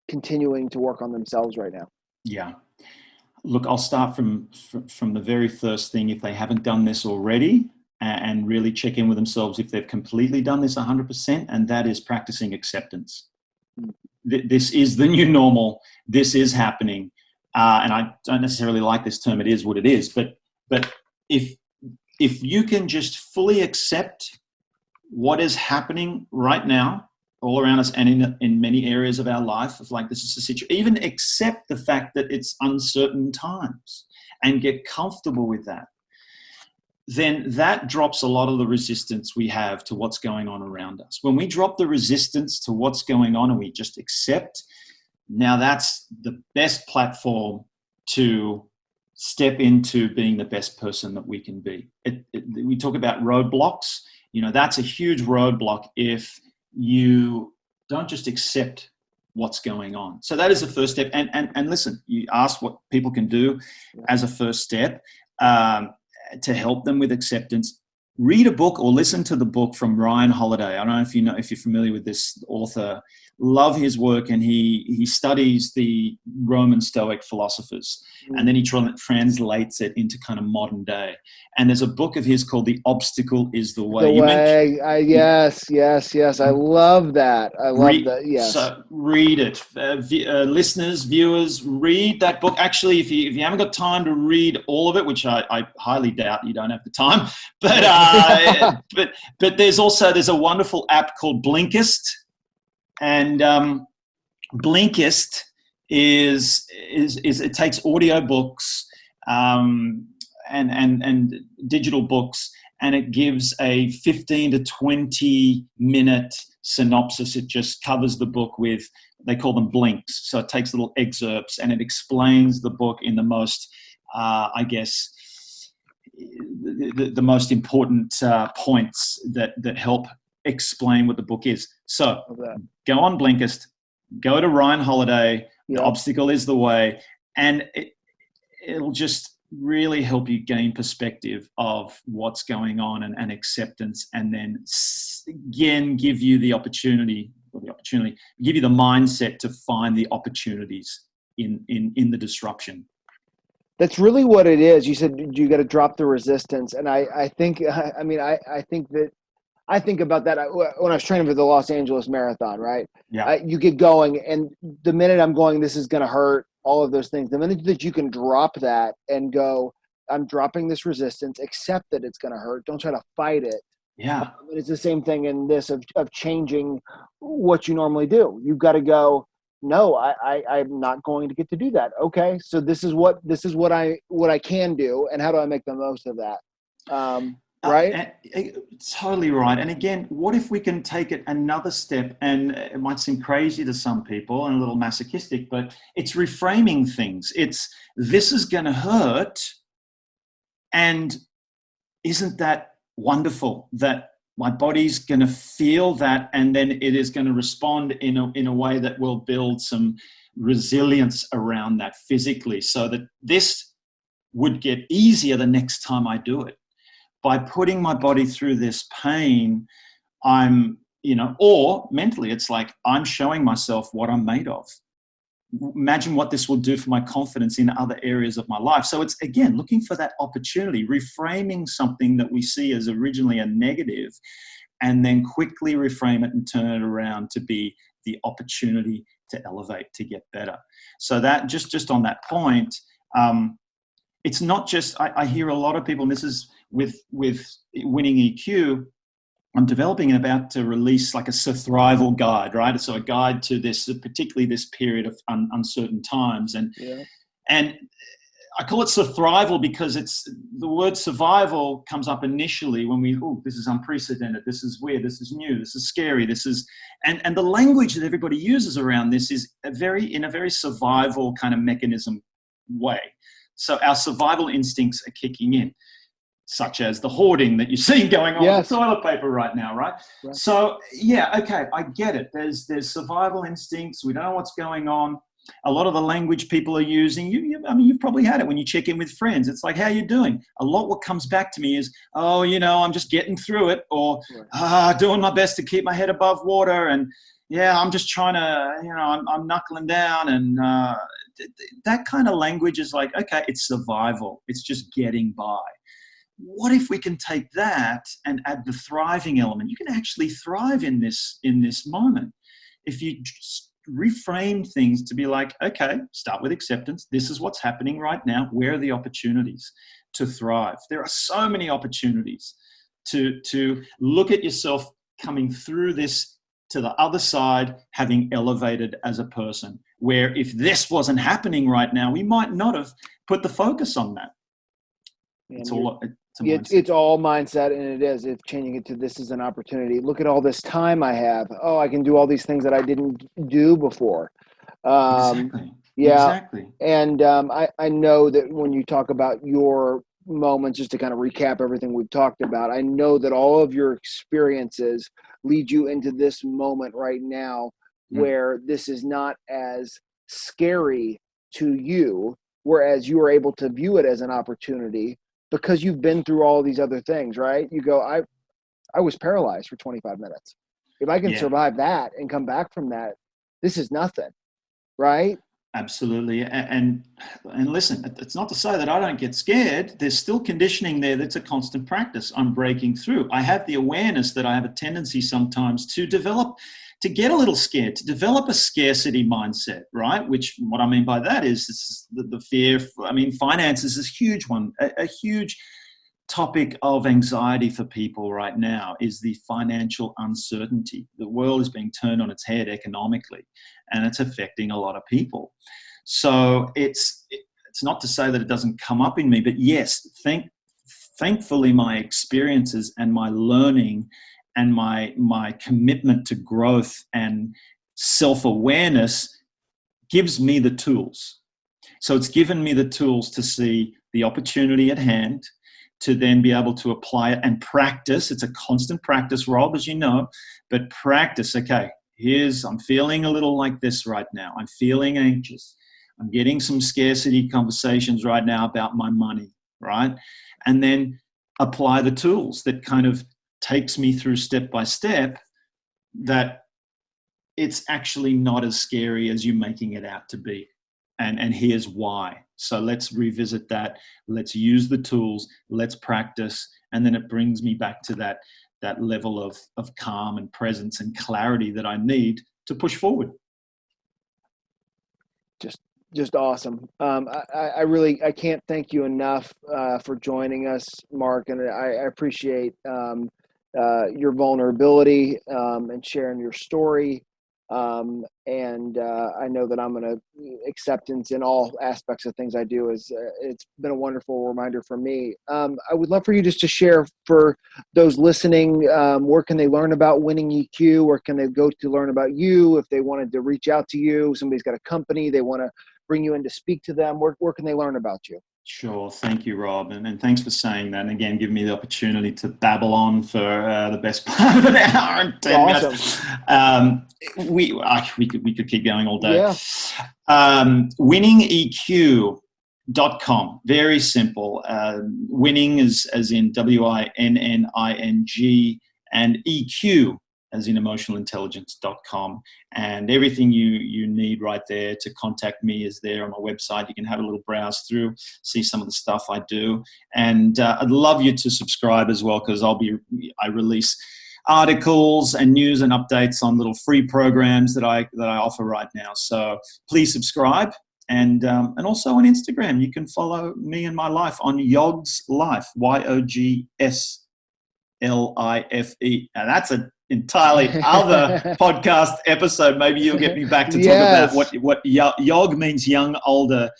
continuing to work on themselves right now. Yeah. Look, I'll start from the very first thing. If they haven't done this already, and really check in with themselves if they've completely done this 100%, and that is practicing acceptance. This is the new normal. This is happening. And I don't necessarily like this term, it is what it is, but if you can just fully accept what is happening right now all around us and in many areas of our life, of like, this is the situation, even accept the fact that it's uncertain times and get comfortable with that, then that drops a lot of the resistance we have to what's going on around us. When we drop the resistance to what's going on and we just accept, now that's the best platform to step into being the best person that we can be. We talk about roadblocks. That's a huge roadblock if you don't just accept what's going on. So that is the first step. And listen, you asked what people can do as a first step to help them with acceptance. Read a book or listen to the book from Ryan Holiday. I don't know if you're familiar with this author. Love his work, and he studies the Roman Stoic philosophers, and then he translates it into kind of modern day. And there's a book of his called "The Obstacle Is the Way." Yes. I love that. That. Yes. So read it, listeners, viewers. Read that book. Actually, if you haven't got time to read all of it, which I highly doubt you don't have the time, but there's a wonderful app called Blinkist. And Blinkist is it takes audio books and digital books, and it gives a 15 to 20 minute synopsis. It just covers the book with, they call them blinks. So it takes little excerpts and it explains the book in the most, the most important points that help explain what the book is. So go on Blinkist, go to Ryan Holiday, The Obstacle Is the Way, and it'll just really help you gain perspective of what's going on and acceptance, and then again give you the opportunity, give you the mindset to find the opportunities in the disruption. That's really what it is. You said you got to drop the resistance, and I think about that when I was training for the Los Angeles Marathon, right? Yeah. You get going, and the minute I'm going, this is going to hurt, all of those things. The minute that you can drop that and go, I'm dropping this resistance, accept that it's going to hurt. Don't try to fight it. Yeah. It's the same thing in this of changing what you normally do. You've got to go, no, I'm not going to get to do that. Okay. So this is what I can do. And how do I make the most of that? Right? Totally right. And again, what if we can take it another step? And it might seem crazy to some people and a little masochistic, but it's reframing things. This is going to hurt. And isn't that wonderful that my body's going to feel that, and then it is going to respond in a way that will build some resilience around that physically, so that this would get easier the next time I do it. By putting my body through this pain, or mentally, it's like I'm showing myself what I'm made of. Imagine what this will do for my confidence in other areas of my life. So it's, again, looking for that opportunity, reframing something that we see as originally a negative, and then quickly reframe it and turn it around to be the opportunity to elevate, to get better. So that just on that point, it's not just, I hear a lot of people, and this is with Winning EQ, I'm developing and about to release like a survival guide, right? So a guide to this, particularly this period of uncertain times. And I call it survival because the word survival comes up initially when this is unprecedented, this is weird, this is new, this is scary, and the language that everybody uses around this is in a very survival kind of mechanism way. So our survival instincts are kicking in, such as the hoarding that you're seeing going on with the toilet paper right now, right? So, okay, I get it. There's survival instincts. We don't know what's going on. A lot of the language people are using, you've probably had it when you check in with friends. It's like, how you doing? A lot what comes back to me is, I'm just getting through it, or doing my best to keep my head above water, and I'm just trying to, I'm knuckling down, and that kind of language is like, okay, it's survival. It's just getting by. What if we can take that and add the thriving element? You can actually thrive in this moment. If you just reframe things to be like, okay, start with acceptance. This is what's happening right now. Where are the opportunities to thrive? There are so many opportunities to look at yourself coming through this to the other side, having elevated as a person, where if this wasn't happening right now, we might not have put the focus on that. It's all mindset, and it's changing it to this is an opportunity. Look at all this time I have. Oh, I can do all these things that I didn't do before. Exactly. And I know that when you talk about your moments, just to kind of recap everything we've talked about, I know that all of your experiences lead you into this moment right now where this is not as scary to you, whereas you are able to view it as an opportunity because you've been through all these other things, right? You go, I was paralyzed for 25 minutes. If I can survive that and come back from that, this is nothing, right? Absolutely. And listen, it's not to say that I don't get scared. There's still conditioning there that's a constant practice. I'm breaking through. I have the awareness that I have a tendency sometimes to get a little scared, to develop a scarcity mindset, right? Which, what I mean by that is the fear. Finances is a huge one. A huge topic of anxiety for people right now is the financial uncertainty. The world is being turned on its head economically, and it's affecting a lot of people. So it's not to say that it doesn't come up in me, but yes, thankfully my experiences and my learning and my commitment to growth and self-awareness gives me the tools. So it's given me the tools to see the opportunity at hand, to then be able to apply it and practice. It's a constant practice, Rob, as you know, but practice. Okay, I'm feeling a little like this right now. I'm feeling anxious. I'm getting some scarcity conversations right now about my money, right? And then apply the tools that kind of takes me through step by step, that it's actually not as scary as you making it out to be. And here's why. So let's revisit that. Let's use the tools. Let's practice. And then it brings me back to that level of calm and presence and clarity that I need to push forward. Just Just awesome. I can't thank you enough for joining us, Marc, and I appreciate your vulnerability and sharing your story. And I know that I'm going to acceptance in all aspects of things I do. It's been a wonderful reminder for me. I would love for you just to share for those listening, where can they learn about Winning EQ? Where can they go to learn about you? If they wanted to reach out to you, somebody's got a company, they want to bring you in to speak to them, where can they learn about you? Sure. Thank you, Rob. And thanks for saying that. And again, give me the opportunity to babble on for the best part of an hour and 10 minutes. We could keep going all day. Yeah. WinningEQ.com. Very simple. Winning is as in WINNING, and EQ as in emotionalintelligence.com. And everything you need right there to contact me is there on my website. You can have a little browse through, see some of the stuff I do. And I'd love you to subscribe as well, because I release articles and news and updates on little free programs that I offer right now. So please subscribe. And also on Instagram, you can follow me and my life on Yogs Life, YOGSLIFE. Now that's an entirely other podcast episode. Maybe you'll get me back to talk about what Yog means, young older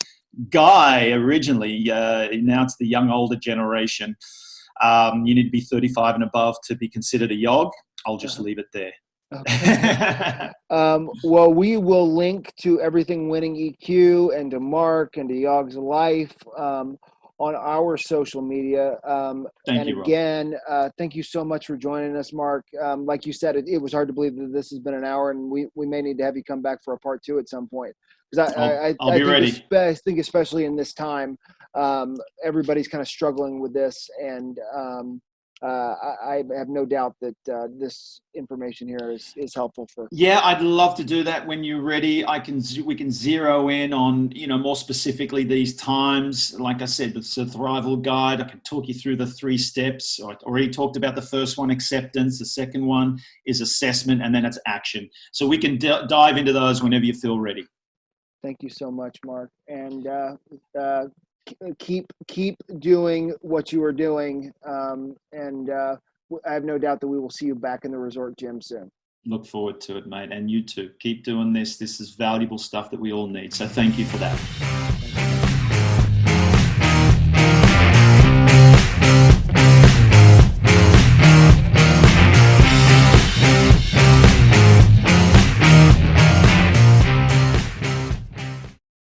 guy originally. Now it's the young older generation. You need to be 35 and above to be considered a Yog. I'll just leave it there. Okay. Well, we will link to everything Winning EQ and to Marc and to Yogs Life on our social media. Thank you, again, thank you so much for joining us, Marc. Like you said, it was hard to believe that this has been an hour, and we may need to have you come back for a part 2 at some point. Because I'll be ready. I think especially in this time, everybody's kind of struggling with this, and I have no doubt that this information here is helpful for. Yeah, I'd love to do that when you're ready. We can zero in on more specifically these times. Like I said, the survival guide. I can talk you through the 3 steps. I already talked about the first one, acceptance. The second one is assessment, and then it's action. So we can dive into those whenever you feel ready. Thank you so much, Marc, and keep doing what you are doing, and I have no doubt that we will see you back in the resort gym soon. Look forward to it, mate, and you too. Keep doing this. This is valuable stuff that we all need, so thank you for that.